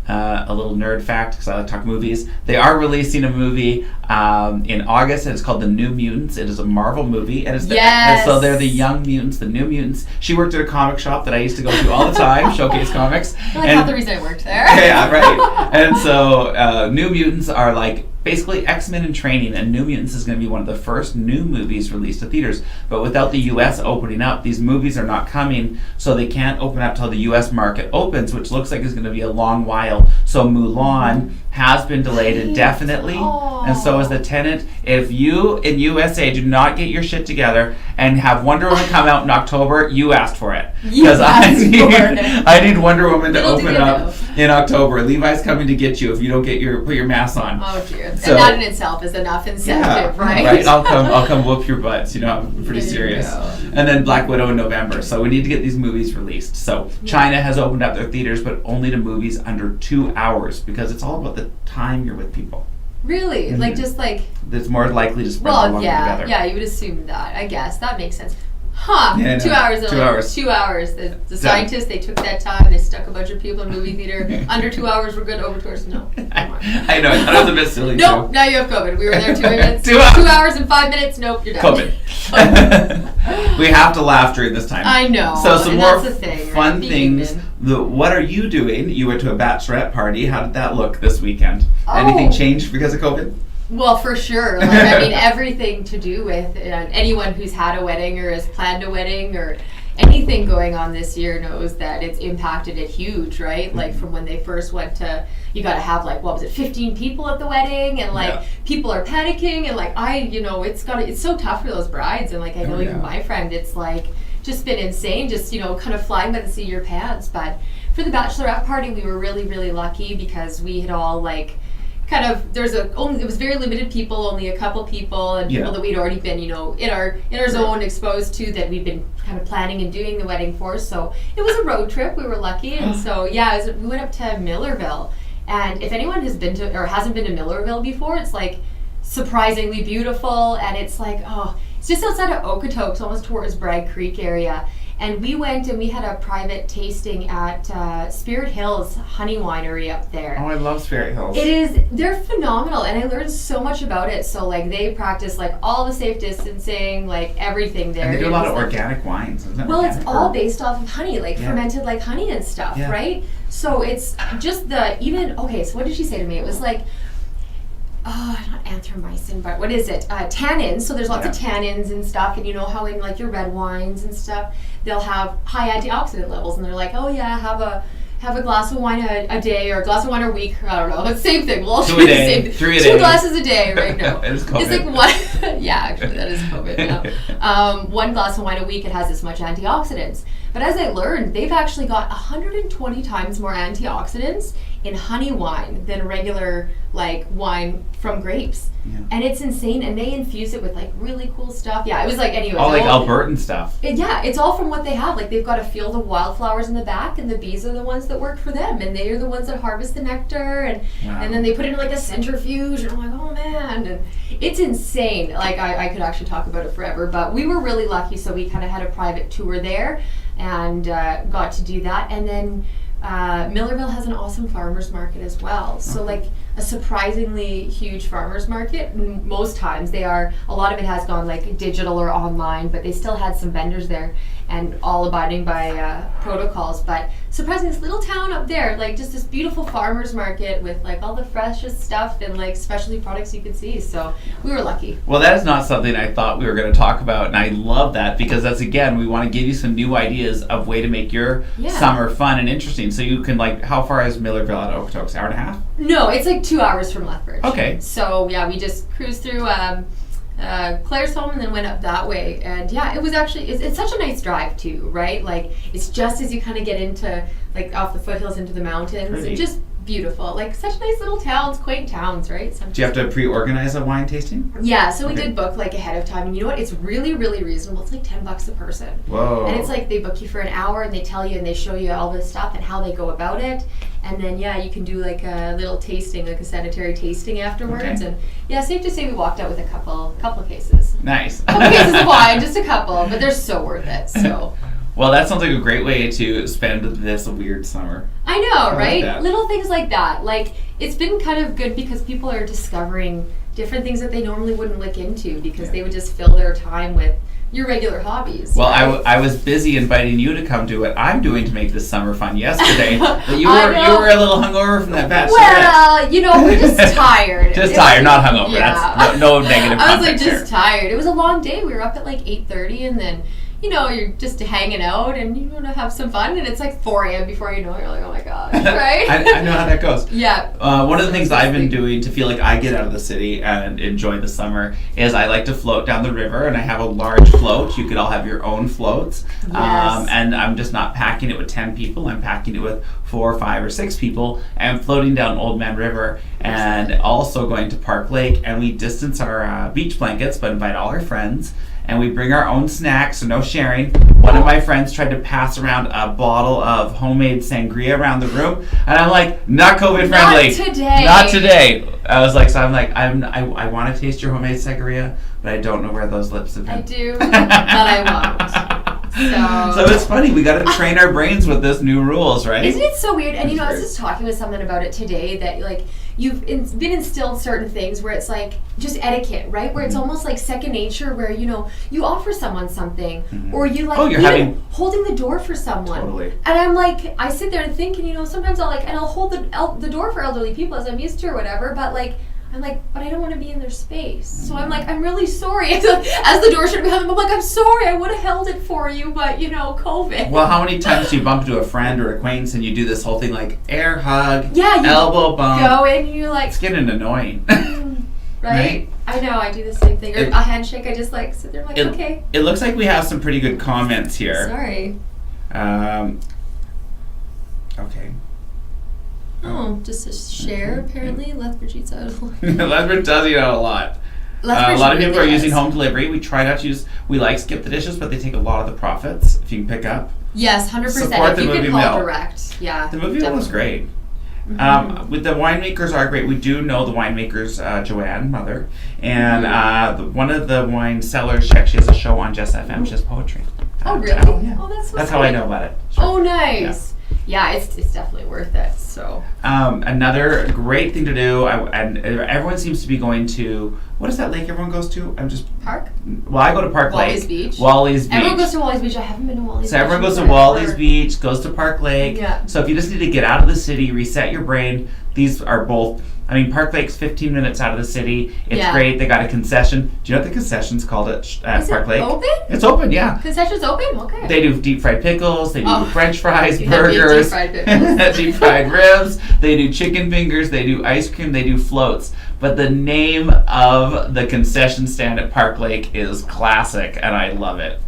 A: a little nerd fact because I like to talk movies. They are releasing a movie in August, and it's called The New Mutants. It is a Marvel movie, and it's
B: Yes.
A: so they're the Young Mutants, the New Mutants. She worked at a comic shop that I used to go to all the time, Showcase Comics.
B: Like
A: and,
B: half the reason I worked there.
A: yeah, right. And so New Mutants are like basically X-Men in training, and New Mutants is going to be one of the first new movies released to theaters. But without the U.S. opening up, these movies are not coming, so they can't open up till the U.S. market opens, which looks like it's going to be a long while. So Mulan has been delayed indefinitely, and so is The Tenant. If you in USA do not get your shit together and have Wonder Woman come out in October, you asked for it.
B: You
A: Because
B: asked for it.
A: I need Wonder Woman to
B: Little do
A: open
B: you
A: up
B: know.
A: in October. Levi's coming to get you if you don't get put your mask on.
B: Oh dear.
A: So-
B: And that in itself is enough incentive, right?
A: Right. I'll come whoop your butts. You know, I'm pretty
B: There you
A: serious.
B: go.
A: And then Black Widow in November. So we need to get these movies released. So China has opened up their theaters, but only to movies under 2 hours because it's all about the time you're with people.
B: Really? Like just like
A: It's more likely to spread
B: well,
A: longer
B: yeah,
A: together.
B: yeah, you would assume that. I guess that makes sense. Huh?
A: Yeah, I know.
B: 2 hours.
A: 2 hours.
B: 2 hours. The scientists they took that time. They stuck a bunch of people in a movie theater. Under 2 hours, we're good. Over 2 hours, no. Come on.
A: I know. I thought it was a bit silly
B: Nope.
A: too.
B: Now you have COVID. We were there 2 minutes.
A: 2 hours.
B: 2 hours and 5 minutes. Nope. You're done.
A: COVID. We have to laugh during this time.
B: I know.
A: So some
B: and
A: more
B: that's the thing, right?
A: fun
B: Be
A: things.
B: human.
A: What are you doing? You went to a bachelorette party. How did that look this weekend?
B: Oh.
A: Anything changed because of COVID?
B: Well, for sure. Like, I mean, everything to do with anyone who's had a wedding or has planned a wedding or anything going on this year knows that it's impacted it huge, right? Like from when they first went to, you got to have like, what was it, 15 people at the wedding, and like
A: Yeah.
B: people are panicking, and like it's so tough for those brides, and like I know
A: Oh, yeah.
B: even my friend, it's like just been insane, just kind of flying by the seat of your pants. But for the bachelorette party, we were really, really lucky because we had all like. Kind of, it was very limited people, only a couple people, and people
A: Yeah.
B: that we'd already been, in our zone exposed to, that we've been kind of planning and doing the wedding for. So it was a road trip. We were lucky, and so yeah, we went up to Millerville. And if anyone has been to or hasn't been to Millerville before, it's like surprisingly beautiful, and it's like it's just outside of Okotoks, almost towards Bragg Creek area. And we went and we had a private tasting at Spirit Hills Honey Winery up there.
A: Oh, I love Spirit Hills.
B: They're phenomenal, and I learned so much about it. So like they practice like all the safe distancing, like everything there.
A: And they do a lot of
B: like,
A: organic wines, isn't it?
B: well, it's
A: Organic
B: all
A: or-
B: based off of honey, like
A: Yeah.
B: fermented like honey and stuff,
A: Yeah.
B: right? So it's just okay, so what did she say to me? It was like, not anthromycin, but what is it? Tannins. So there's lots of tannins and stuff, and you know how in like your red wines and stuff, they'll have high antioxidant levels, and they're like, oh yeah, have a glass of wine a day or a glass of wine a week. I don't know. It's the same thing. We'll all
A: 2
B: do
A: a
B: the
A: day,
B: same thing.
A: 3 a
B: 2
A: day.
B: glasses a day right now.
A: It is COVID.
B: It's like one. Yeah, actually, that is COVID now. 1 glass of wine a week. It has this much antioxidants. But as I learned, they've actually got 120 times more antioxidants in honey wine than regular like wine from grapes.
A: Yeah.
B: And it's insane, and they infuse it with like really cool stuff. Yeah, it was like anyway.
A: All like Albertan stuff.
B: It's all from what they have. Like they've got a field of wildflowers in the back, and the bees are the ones that work for them, and they are the ones that harvest the nectar, and
A: Wow.
B: and then they put it in like a centrifuge, and I'm like, oh man, and it's insane. Like I could actually talk about it forever, but we were really lucky, so we kind of had a private tour there, and got to do that, and then Millerville has an awesome farmers market as well. So like a surprisingly huge farmers market. Most times a lot of it has gone like digital or online, but they still had some vendors there and all abiding by protocols. But surprisingly, this little town up there, like just this beautiful farmers market with like all the freshest stuff and like specialty products you could see. So we were lucky.
A: Well, that is not something I thought we were going to talk about, and I love that because that's, again, we want to give you some new ideas of way to make your summer fun and interesting. So you can, like, how far is Millerville out of Okotoks? Hour and a half?
B: No, it's like 2 hours from Lethbridge.
A: Okay.
B: So yeah, we just cruised through Claire's home and then went up that way. And yeah, it was actually, it's such a nice drive too, right? Like it's just as you kind of get into, like off the foothills into the mountains.
A: Pretty.
B: It's just beautiful. Like such nice little towns, quaint towns, right? So
A: do you have to pre-organize a wine tasting?
B: Yeah, so we did book like ahead of time. And you know what? It's really, really reasonable. It's like $10 a person.
A: Whoa.
B: And it's like they book you for an hour and they tell you and they show you all this stuff and how they go about it. And then yeah, you can do like a little tasting, like a sanitary tasting afterwards.
A: Okay.
B: And yeah, safe to say we walked out with a couple cases.
A: Nice.
B: Couple cases of wine, just a couple, but they're so worth it. So.
A: Well, that sounds like a great way to spend this weird summer.
B: I know, right?
A: Like
B: little things like that. Like it's been kind of good because people are discovering different things that they normally wouldn't look into because they would just fill their time with your regular hobbies.
A: Well,
B: right?
A: I was busy inviting you to come to what I'm doing to make this summer fun yesterday. But you were a little hungover from that bachelorette.
B: Well, you know, we're just tired.
A: Just tired, not hungover.
B: Yeah.
A: That's no negative
B: I was like
A: context
B: just
A: here.
B: tired. It was a long day. We were up at like 8:30 and then you know, you're just hanging out and you want to have some fun and it's like 4 a.m. before you know it, you're like, oh my gosh, right?
A: I know how that goes.
B: Yeah.
A: One of the things I've been doing to feel like I get out of the city and enjoy the summer is I like to float down the river and I have a large float. You could all have your own floats.
B: Yes.
A: And I'm just not packing it with 10 people. I'm packing it with 4, 5, or 6 people and floating down Old Man River and also going to Park Lake, and we distance our beach blankets but invite all our friends. And we bring our own snacks, so no sharing. One of my friends tried to pass around a bottle of homemade sangria around the room, and I'm like, not COVID friendly.
B: Not today.
A: Not today. I was like, so I'm like, I want to taste your homemade sangria, but I don't know where those lips have been.
B: I do, but I won't.
A: So it's funny, we got to train our brains with this new rules, right?
B: Isn't it so weird? And you know, I was
A: It's
B: just talking with someone about it today that like you've been instilled certain things where it's like just etiquette, right? Where it's almost like second nature, where you know you offer someone something, or you like even holding the door for someone.
A: Totally.
B: And I'm like, I sit there and think, and you know, sometimes I'll hold the door for elderly people as I'm used to or whatever, but like. I'm like, but I don't want to be in their space. So I'm like, I'm really sorry. As the door shut behind them, I'm like, I'm sorry. I would have held it for you, but you know, COVID.
A: Well, how many times do you bump into a friend or acquaintance and you do this whole thing like air hug,
B: you
A: elbow bump?
B: Go in and you're like,
A: it's getting annoying.
B: right? I know, I do the same thing. Or a handshake, I just like sit there like, okay.
A: It looks like we have some pretty good comments here.
B: Sorry.
A: Okay.
D: Oh, just to share, apparently. Lethbridge eats out a lot.
A: Lethbridge does eat out a lot. A lot of people are using home delivery. We try not to use, we like Skip the Dishes, but they take a lot of the profits if you can pick up.
D: Yes, 100%.
A: Support the
B: If you
A: movie
B: can call
A: mill.
B: direct, yeah.
A: The movie mill was great. With the winemakers are great. We do know the winemakers, Joanne, mother, and one of the wine sellers, she actually has a show on Jess FM. She has poetry.
B: Oh, really?
A: Yeah.
B: Oh, that's so
A: That's
B: sweet.
A: how I know about it. Sure.
B: Oh, nice. Yeah, it's definitely worth it. So
A: another great thing to do, and everyone seems to be going to, what is that lake everyone goes to?
B: Park?
A: Well, I go to Park
B: Wally's
A: Lake.
B: Beach.
A: Wally's Beach.
B: Everyone goes to Wally's Beach. I haven't been to Wally's Beach.
A: So everyone goes to
B: forever.
A: Wally's Beach, goes to Park Lake.
B: Yeah.
A: So if you just need to get out of the city, reset your brain, these are both, I mean, Park Lake's 15 minutes out of the city. It's great. They got a concession. Do you know what the concession's called at Park Lake?
B: Is it open?
A: It's open, yeah.
B: Concession's open? Okay.
A: They do deep fried pickles, they do French fries,
B: You have
A: burgers,
B: deep fried pickles.
A: deep fried ribs, they do chicken fingers, they do ice cream, they do floats. But the name of the concession stand at Park Lake is Classic, and I love it.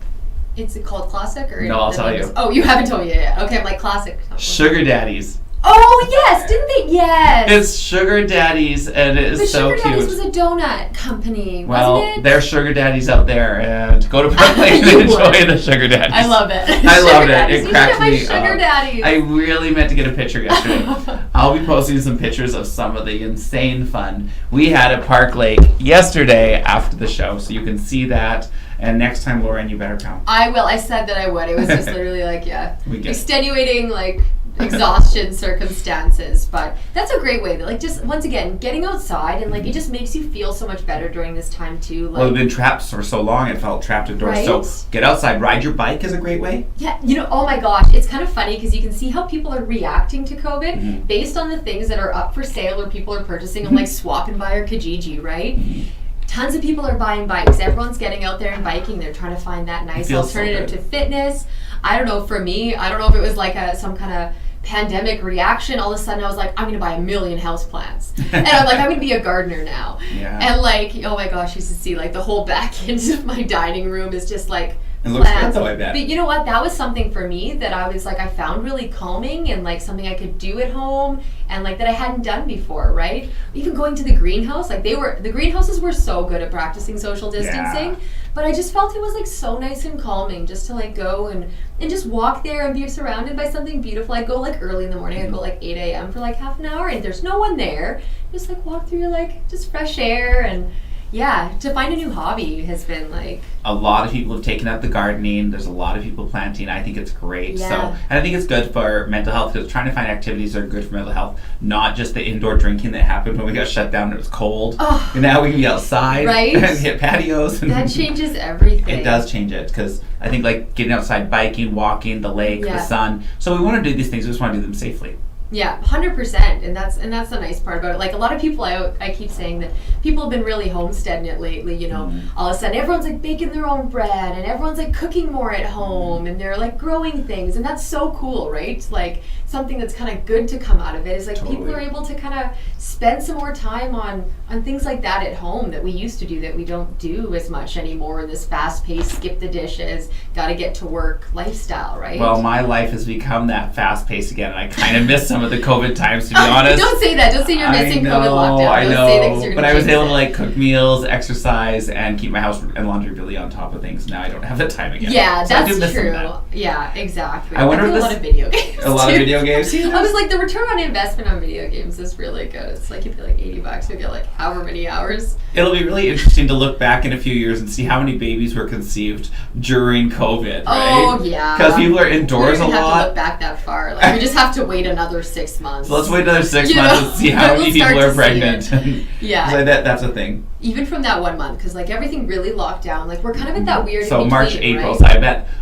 B: Is it called Classic? Or
A: No, I'll tell you.
B: Oh, you haven't told me yet. Okay, I'm like Classic.
A: Sugar Daddies.
B: Oh, yes! Didn't they? Yes!
A: It's Sugar Daddies, and it is
B: The
A: so
B: Sugar
A: cute.
B: Daddies was a donut company,
A: Well,
B: wasn't it?
A: they're Sugar Daddies out there, and go to Park Lake and
B: You
A: enjoy
B: would.
A: the Sugar Daddies.
B: I love it.
A: I loved it.
B: Daddies.
A: It
B: You
A: cracked
B: should get my
A: me
B: Sugar
A: up.
B: Daddies.
A: I really meant to get a picture yesterday. I'll be posting some pictures of some of the insane fun we had at Park Lake yesterday after the show, so you can see that. And next time, Lauren, you better come.
B: I will. I said that I would. It was just literally like,
A: We get it.
B: extenuating, like, exhaustion circumstances. But that's a great way. Like, just once again, getting outside and like it just makes you feel so much better during this time too. Like,
A: Well, we've been trapped for so long. It felt trapped indoors.
B: Right?
A: So get outside, ride your bike is a great way.
B: Yeah, oh my gosh, it's kind of funny because you can see how people are reacting to COVID based on the things that are up for sale or people are purchasing on like Swap and Buy or Kijiji, right? Tons of people are buying bikes. Everyone's getting out there and biking. They're trying to find that nice
A: feels so
B: alternative
A: good.
B: to fitness. I don't know, for me, I don't know if it was like some kind of pandemic reaction. All of a sudden I was like, I'm going to buy 1 million houseplants. And I'm like, I'm going to be a gardener now.
A: Yeah.
B: And like, oh my gosh, you should see like the whole back end of my dining room is just like
A: It looks good
B: plants.
A: though, I bet.
B: But you know what? That was something for me that I was like, I found really calming and like something I could do at home and like that I hadn't done before, right? Even going to the greenhouse, like the greenhouses were so good at practicing social distancing.
A: Yeah.
B: But I just felt it was like so nice and calming just to like go and just walk there and be surrounded by something beautiful. I'd go like early in the morning, I'd go like 8 a.m. for like half an hour and there's no one there. Just like walk through like just fresh air and yeah, to find a new hobby has been like...
A: A lot of people have taken up the gardening. There's a lot of people planting. I think it's great.
B: Yeah.
A: So, and I think it's good for mental health because trying to find activities that are good for mental health, not just the indoor drinking that happened when we got shut down and it was cold.
B: Oh.
A: And now we can be outside
B: Right?
A: and hit patios.
B: That changes everything.
A: It does change it because I think like getting outside, biking, walking, the lake,
B: Yeah.
A: the sun. So we want to do these things. We just want to do them safely.
B: Yeah, 100%, and that's the nice part about it. Like a lot of people, I keep saying that people have been really homesteading it lately. You know, all of a sudden everyone's like baking their own bread, and everyone's like cooking more at home, and they're like growing things, and that's so cool, right? Like something that's kind of good to come out of it is like people
A: Totally.
B: are able to kind of spend some more time on things like that at home that we used to do that we don't do as much anymore in this fast-paced, skip the dishes, got to get to work lifestyle, right?
A: Well, my life has become that fast pace again. I kind of miss some of the COVID times, to be honest.
B: Don't say that. Don't say you're missing COVID lockdown.
A: I
B: Don't
A: know,
B: say that 'cause you're
A: but
B: gonna
A: I was
B: jinx
A: able
B: it.
A: to like cook meals, exercise, and keep my house and laundry really on top of things. Now I don't have the time again.
B: Yeah,
A: So I do
B: that's
A: miss some
B: true.
A: of
B: Yeah, exactly.
A: I wonder
B: play
A: if
B: a lot
A: this-
B: of video games.
A: that. A lot of
B: too.
A: video games.
B: I was like, the return on investment on video games is really good. It's like you pay like $80, you get like however many hours.
A: It'll be really interesting to look back in a few years and see how many babies were conceived during COVID, right?
B: Oh yeah.
A: Because people are
B: We
A: indoors
B: don't
A: a
B: have to
A: lot.
B: look back that far. Like we just have to wait another 6 months.
A: So let's wait another 6
B: You
A: months
B: know,
A: and see how
B: we'll
A: many
B: start
A: people
B: to
A: are
B: see
A: pregnant.
B: Yeah.
A: So that's a thing.
B: Even from that 1 month, because like everything really locked down. Like we're kind of at that weird.
A: So
B: in
A: March,
B: between,
A: April.
B: right?
A: So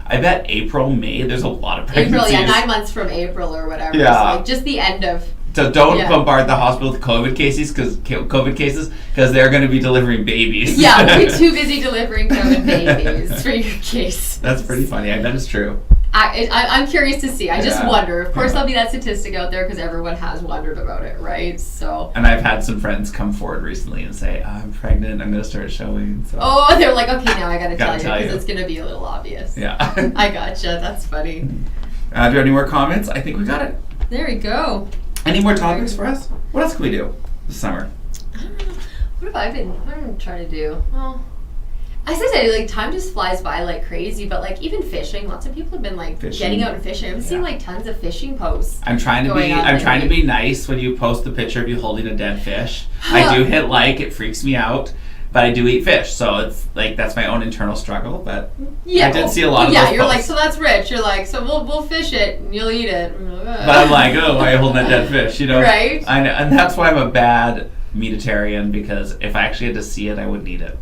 A: I bet April, May. There's a lot of pregnancies.
B: April, yeah, 9 months from April or whatever.
A: Yeah.
B: So like just the end of.
A: So don't
B: Yeah.
A: bombard the hospital with COVID cases because they're going to be delivering babies.
B: Yeah, we'll be too busy delivering COVID babies for your case.
A: That's pretty funny. I bet it's true.
B: I'm curious to see. I just
A: Yeah.
B: wonder. Of course,
A: Yeah.
B: there'll be that statistic out there because everyone has wondered about it, right? So.
A: And I've had some friends come forward recently and say, I'm pregnant. I'm going to start showing. So.
B: Oh, they're like, okay, now I gotta tell you
A: tell
B: because
A: you.
B: it's gonna be a little obvious.
A: Yeah.
B: I gotcha. That's funny.
A: Do you have any more comments? I think we got it.
B: There we go.
A: Any more topics for us? What else can we do this summer?
B: I don't know. What have I been trying to do? Well, as I said, like time just flies by like crazy. But like even fishing, lots of people have been like
A: Fishing.
B: getting out and fishing. I've seen
A: Yeah.
B: like tons of fishing posts.
A: I'm trying to
B: Going
A: be.
B: on
A: I'm trying to
B: lately.
A: be nice when you post the picture of you holding a dead fish. I do hit like. It freaks me out, but I do eat fish, so it's like that's my own internal struggle. But
B: Yeah,
A: I did see a lot of
B: yeah,
A: those
B: you're like,
A: posts.
B: so that's rich. You're like, so we'll fish it and you'll eat it.
A: But I'm like, oh, why are you holding that dead fish? You know,
B: Right.
A: I know, and that's why I'm a bad meatitarian because if I actually had to see it, I wouldn't eat it.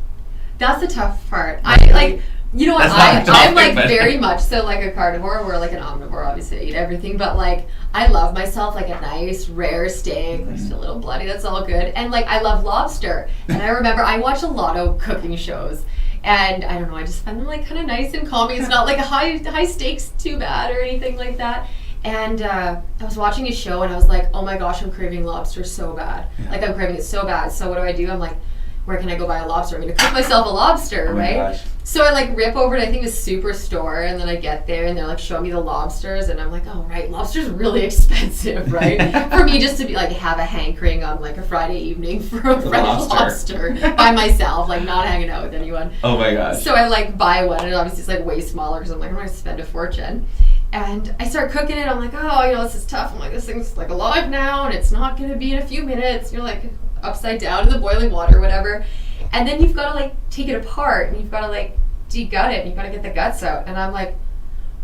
B: That's the tough part. I like, you know what?
A: That's not a
B: I'm
A: topic,
B: like
A: but-
B: very much so like a carnivore. We're like an omnivore. Obviously, I eat everything, but like I love myself like a nice rare steak, like just a little bloody. That's all good. And like I love lobster. And I remember I watch a lot of cooking shows. And I don't know, I just find them like kind of nice and calming. It's not like a high stakes too bad or anything like that. And I was watching a show and I was like, oh my gosh, I'm craving lobster so bad.
A: Yeah.
B: Like I'm craving it so bad. So what do? I'm like, where can I go buy a lobster? I'm gonna cook myself a lobster,
A: Oh my
B: right?
A: gosh.
B: So I like rip over to I think a Superstore, and then I get there and they're like showing me the lobsters, and I'm like, oh right, lobster's really expensive, right? For me just to be like have a hankering on like a Friday evening for a fresh
A: lobster.
B: lobster by myself, like not hanging out with anyone.
A: Oh my gosh.
B: So I like buy one, and obviously it's like way smaller because I'm like, I'm gonna spend a fortune. And I start cooking it. I'm like, oh, this is tough. I'm like, this thing's like alive now, and it's not gonna be in a few minutes. You're like upside down in the boiling water, whatever. And then you've got to like take it apart, and you've got to like degut it, and you've got to get the guts out. And I'm like,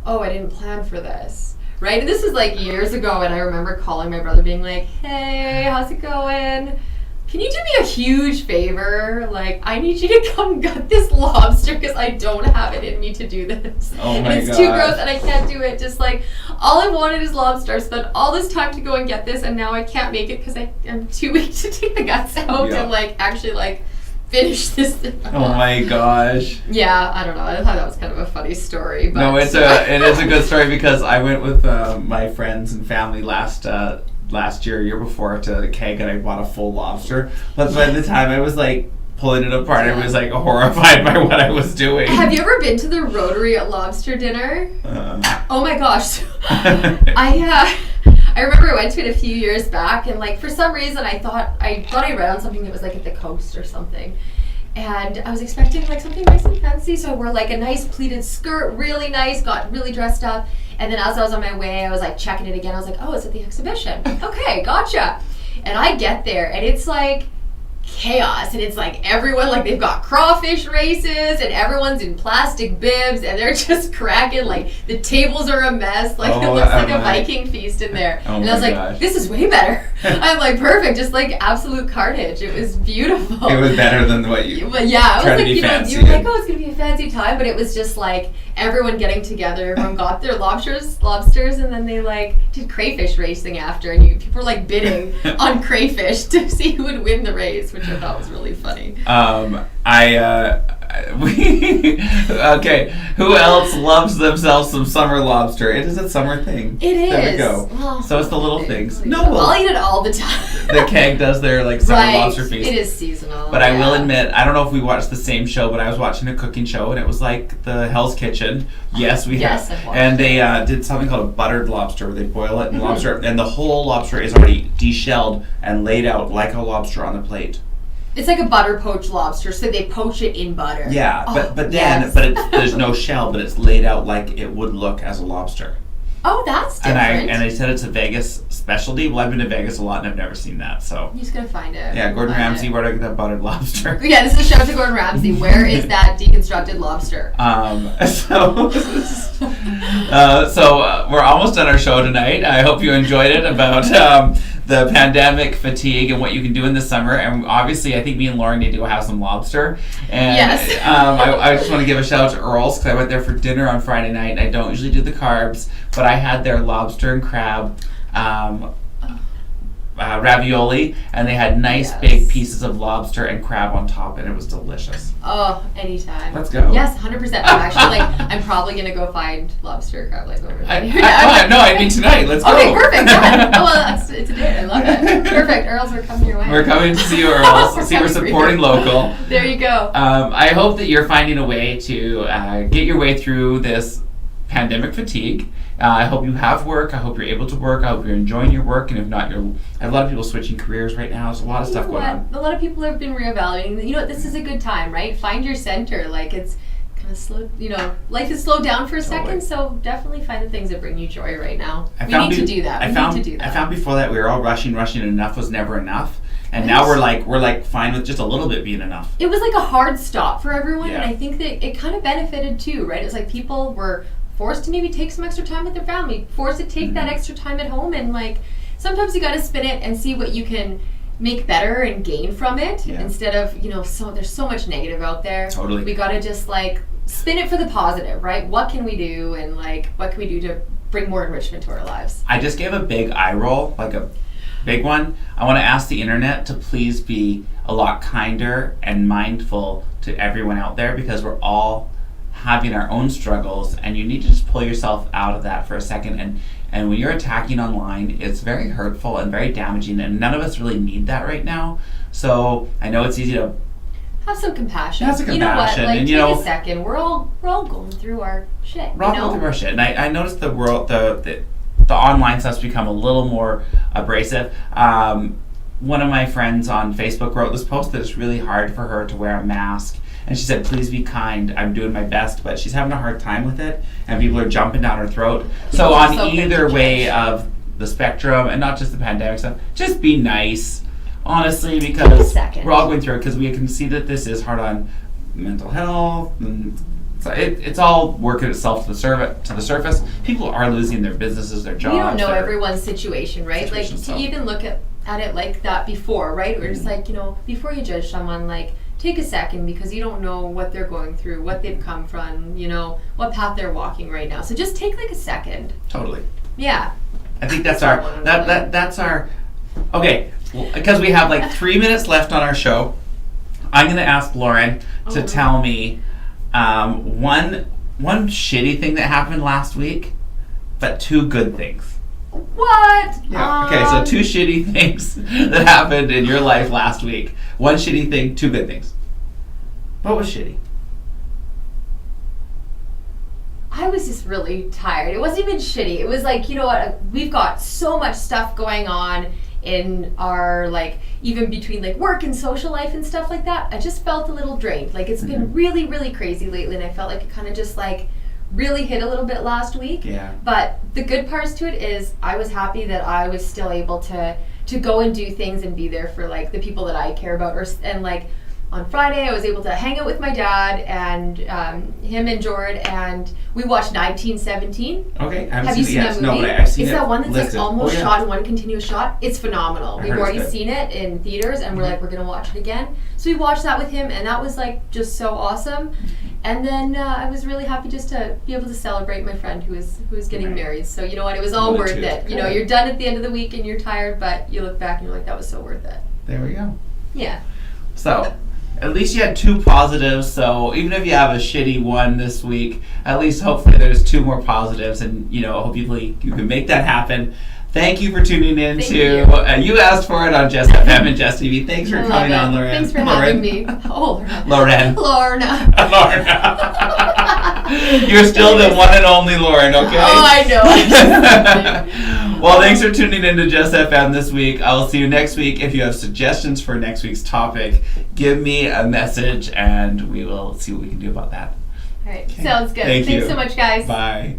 B: oh, I didn't plan for this. right? And this was like years ago, and I remember calling my brother being like, hey, how's it going? Can you do me a huge favor? Like, I need you to come gut this lobster because I don't have it in me to do this.
A: Oh
B: and
A: my
B: it's
A: gosh.
B: too gross and I can't do it. Just like, all I wanted is lobster. I spent all this time to go and get this, and now I can't make it because I'm too weak to take the guts out
A: Yeah.
B: and like actually like finish this thing.
A: Oh my gosh.
B: Yeah, I don't know. I thought that was kind of a funny story. But
A: No, it is a good story because I went with my friends and family last year before to the keg, and I bought a full lobster. But by the time I was like pulling it apart, I was like horrified by what I was doing.
B: Have you ever been to the Rotary at lobster dinner? Oh my gosh. I remember I went to it a few years back, and like for some reason I thought I read on something that was like at the coast or something. And I was expecting like something nice and fancy, so I wore like a nice pleated skirt, really nice, got really dressed up. And then as I was on my way, I was like checking it again. I was like, oh, it's at the exhibition. Okay, gotcha. And I get there, and it's like chaos, and it's like everyone, like they've got crawfish races, and everyone's in plastic bibs, and they're just cracking, like the tables are a mess, like it looks like a Viking feast in there.
A: Oh
B: and I was like,
A: gosh.
B: this is way better. I'm like, perfect, just like absolute carnage. It was beautiful.
A: It was better than what you.
B: But yeah, it was
A: tried to
B: like,
A: be
B: you know,
A: fancy
B: you were like,
A: and-
B: oh, it's gonna be a fancy time, but it was just like everyone getting together. Everyone got their lobsters, and then they like did crayfish racing after, and people were like bidding on crayfish to see who would win the race, which I thought was really funny.
A: Okay, who else loves themselves some summer lobster? It is a summer thing.
B: It is.
A: There we go.
B: Well,
A: So it's the little things. No,
B: I'll eat it all the time.
A: the keg does their like summer
B: Right.
A: lobster feast.
B: It is seasonal.
A: But I will
B: yeah.
A: admit, I don't know if we watched the same show, but I was watching a cooking show, and it was like the Hell's Kitchen. Yes, we
B: Yes,
A: have.
B: I've watched
A: And they did something called a buttered lobster, where they boil it in lobster, and the whole lobster is already deshelled and laid out like a lobster on the plate.
B: It's like a butter poached lobster, so they poach it in butter.
A: Yeah,
B: Oh,
A: but then
B: yes.
A: there's no shell, but it's laid out like it would look as a lobster.
B: Oh, that's
A: And
B: different.
A: they said it's a Vegas specialty. Well, I've been to Vegas a lot, and I've never seen that. So
B: I'm just gonna find it.
A: yeah, Gordon
B: Find
A: Ramsay,
B: it.
A: where do I get that buttered lobster?
B: Yeah, this is a shout out to Gordon Ramsay. Where is that deconstructed lobster?
A: So we're almost done our show tonight. I hope you enjoyed it about the pandemic fatigue and what you can do in the summer. And obviously, I think me and Lauren need to go have some lobster. And
B: Yes.
A: I just want to give a shout out to Earl's because I went there for dinner on Friday night. And I don't usually do the carbs, but I had their lobster and crab ravioli, and they had nice
B: Yes.
A: big pieces of lobster and crab on top, and it was delicious.
B: Oh, anytime.
A: Let's go.
B: Yes, 100%. I'm actually I'm probably gonna go find lobster crab legs over there.
A: I mean tonight. Let's go.
B: Okay, perfect. Yeah. Oh well, it's a date. I love it. Perfect. Earls, we're coming your way.
A: We're coming to see you, Earls. See, we're
B: Coming for you.
A: supporting local.
B: There you go.
A: I hope that you're finding a way to get your way through this pandemic fatigue. I hope you have work. I hope you're able to work. I hope you're enjoying your work. And if not, I have a lot of people switching careers right now. There's a lot of stuff going on.
B: A lot of people have been reevaluating. You know what? This is a good time, right? Find your center. Like it's kind of slow. You know, life is slowed down for a
A: Totally.
B: second. So definitely find the things that bring you joy right now.
A: I
B: We
A: found
B: need to
A: be-
B: do that.
A: I
B: We
A: found,
B: need to do that.
A: I found before that we were all rushing, and enough was never enough. And
B: Yes.
A: now we're like fine with just a little bit being enough.
B: It was like a hard stop for everyone,
A: Yeah.
B: and I think that it kind of benefited too, right? It was like people were forced to maybe take some extra time with their family, forced to take that extra time at home, and like sometimes you got to spin it and see what you can make better and gain from it
A: Yeah.
B: instead of there's so much negative out there.
A: Totally.
B: We got to just like spin it for the positive, right? What can we do, and like what can we do to bring more enrichment to our lives?
A: I just gave a big eye roll, like a big one. I want to ask the internet to please be a lot kinder and mindful to everyone out there, because we're all having our own struggles, and you need to just pull yourself out of that for a second. And when you're attacking online, it's very hurtful and very damaging, and none of us really need that right now. So I know it's easy to
B: Have some compassion.
A: Have some
B: You know what?
A: compassion,
B: Like
A: and,
B: take
A: you know-
B: a second. We're all going through our shit.
A: rock
B: you know?
A: with the shit. And I noticed the world, the online stuff's become a little more abrasive. One of my friends on Facebook wrote this post that it's really hard for her to wear a mask. And she said, please be kind. I'm doing my best, but she's having a hard time with it, and people are jumping down her throat. So on
B: So
A: either
B: quick to
A: way
B: judge.
A: of the spectrum, and not just the pandemic stuff, just be nice, honestly,
B: Take a
A: because
B: second.
A: we're all going through it, because we can see that this is hard on mental health and So it's all working itself to the surface. People are losing their businesses, their jobs.
B: We don't know
A: their
B: everyone's situation, right? Like to even look at it like that before, right? We're just like, before you judge someone, like take a second because you don't know what they're going through, what they've come from, what path they're walking right now. So just take like a second.
A: Totally.
B: Yeah.
A: I think that's our that's our okay. Well, because we have like 3 minutes left on our show, I'm gonna ask Lauren to tell me one shitty thing that happened last week, but 2 good things.
B: What?
A: Yeah. Okay, so 2 shitty things that happened in your life last week. 1 shitty thing, 2 good things. What was shitty?
B: I was just really tired. It wasn't even shitty. It was like, you know what, we've got so much stuff going on in our, like, even between like work and social life and stuff like that. I just felt a little drained. Like it's been really, really crazy lately, and I felt like it kind of just like really hit a little bit last week.
A: Yeah.
B: But the good parts to it is I was happy that I was still able to go and do things and be there for like the people that I care about, and like on Friday I was able to hang out with my dad and him and Jord, and we watched 1917.
A: Okay,
B: Have you seen that movie?
A: No, but I've seen
B: it's
A: it
B: that one that's
A: listed.
B: like almost
A: Oh, yeah.
B: shot in one continuous shot. It's phenomenal.
A: I
B: We've
A: heard it's
B: already
A: good.
B: seen it in theaters, and we're like, we're gonna watch it again. So we watched that with him, and that was like just so awesome. And then I was really happy just to be able to celebrate my friend who was getting married. So you know what, it was all
A: Really
B: worth
A: too.
B: it. You know, you're done at the end of the week and you're tired, but you look back and you're like, that was so worth it.
A: There we go.
B: Yeah.
A: So, at least you had 2 positives, so even if you have a shitty one this week, at least hopefully there's 2 more positives, and hopefully you can make that happen. Thank you for tuning in
B: Thank
A: to you asked for it on Jess FM and Jess TV. Thanks for
B: I love
A: coming
B: it.
A: on, Lauren.
B: Thanks for having me. Oh,
A: Lauren.
B: Lorna.
A: Lauren. You're still the one and only Lauren, okay?
B: Oh, I know.
A: Well, thanks for tuning in to Jess FM this week. I will see you next week. If you have suggestions for next week's topic, give me a message and we will see what we can do about that.
B: All right. Sounds good.
A: Thank
B: Thanks
A: you.
B: so much, guys.
A: Bye.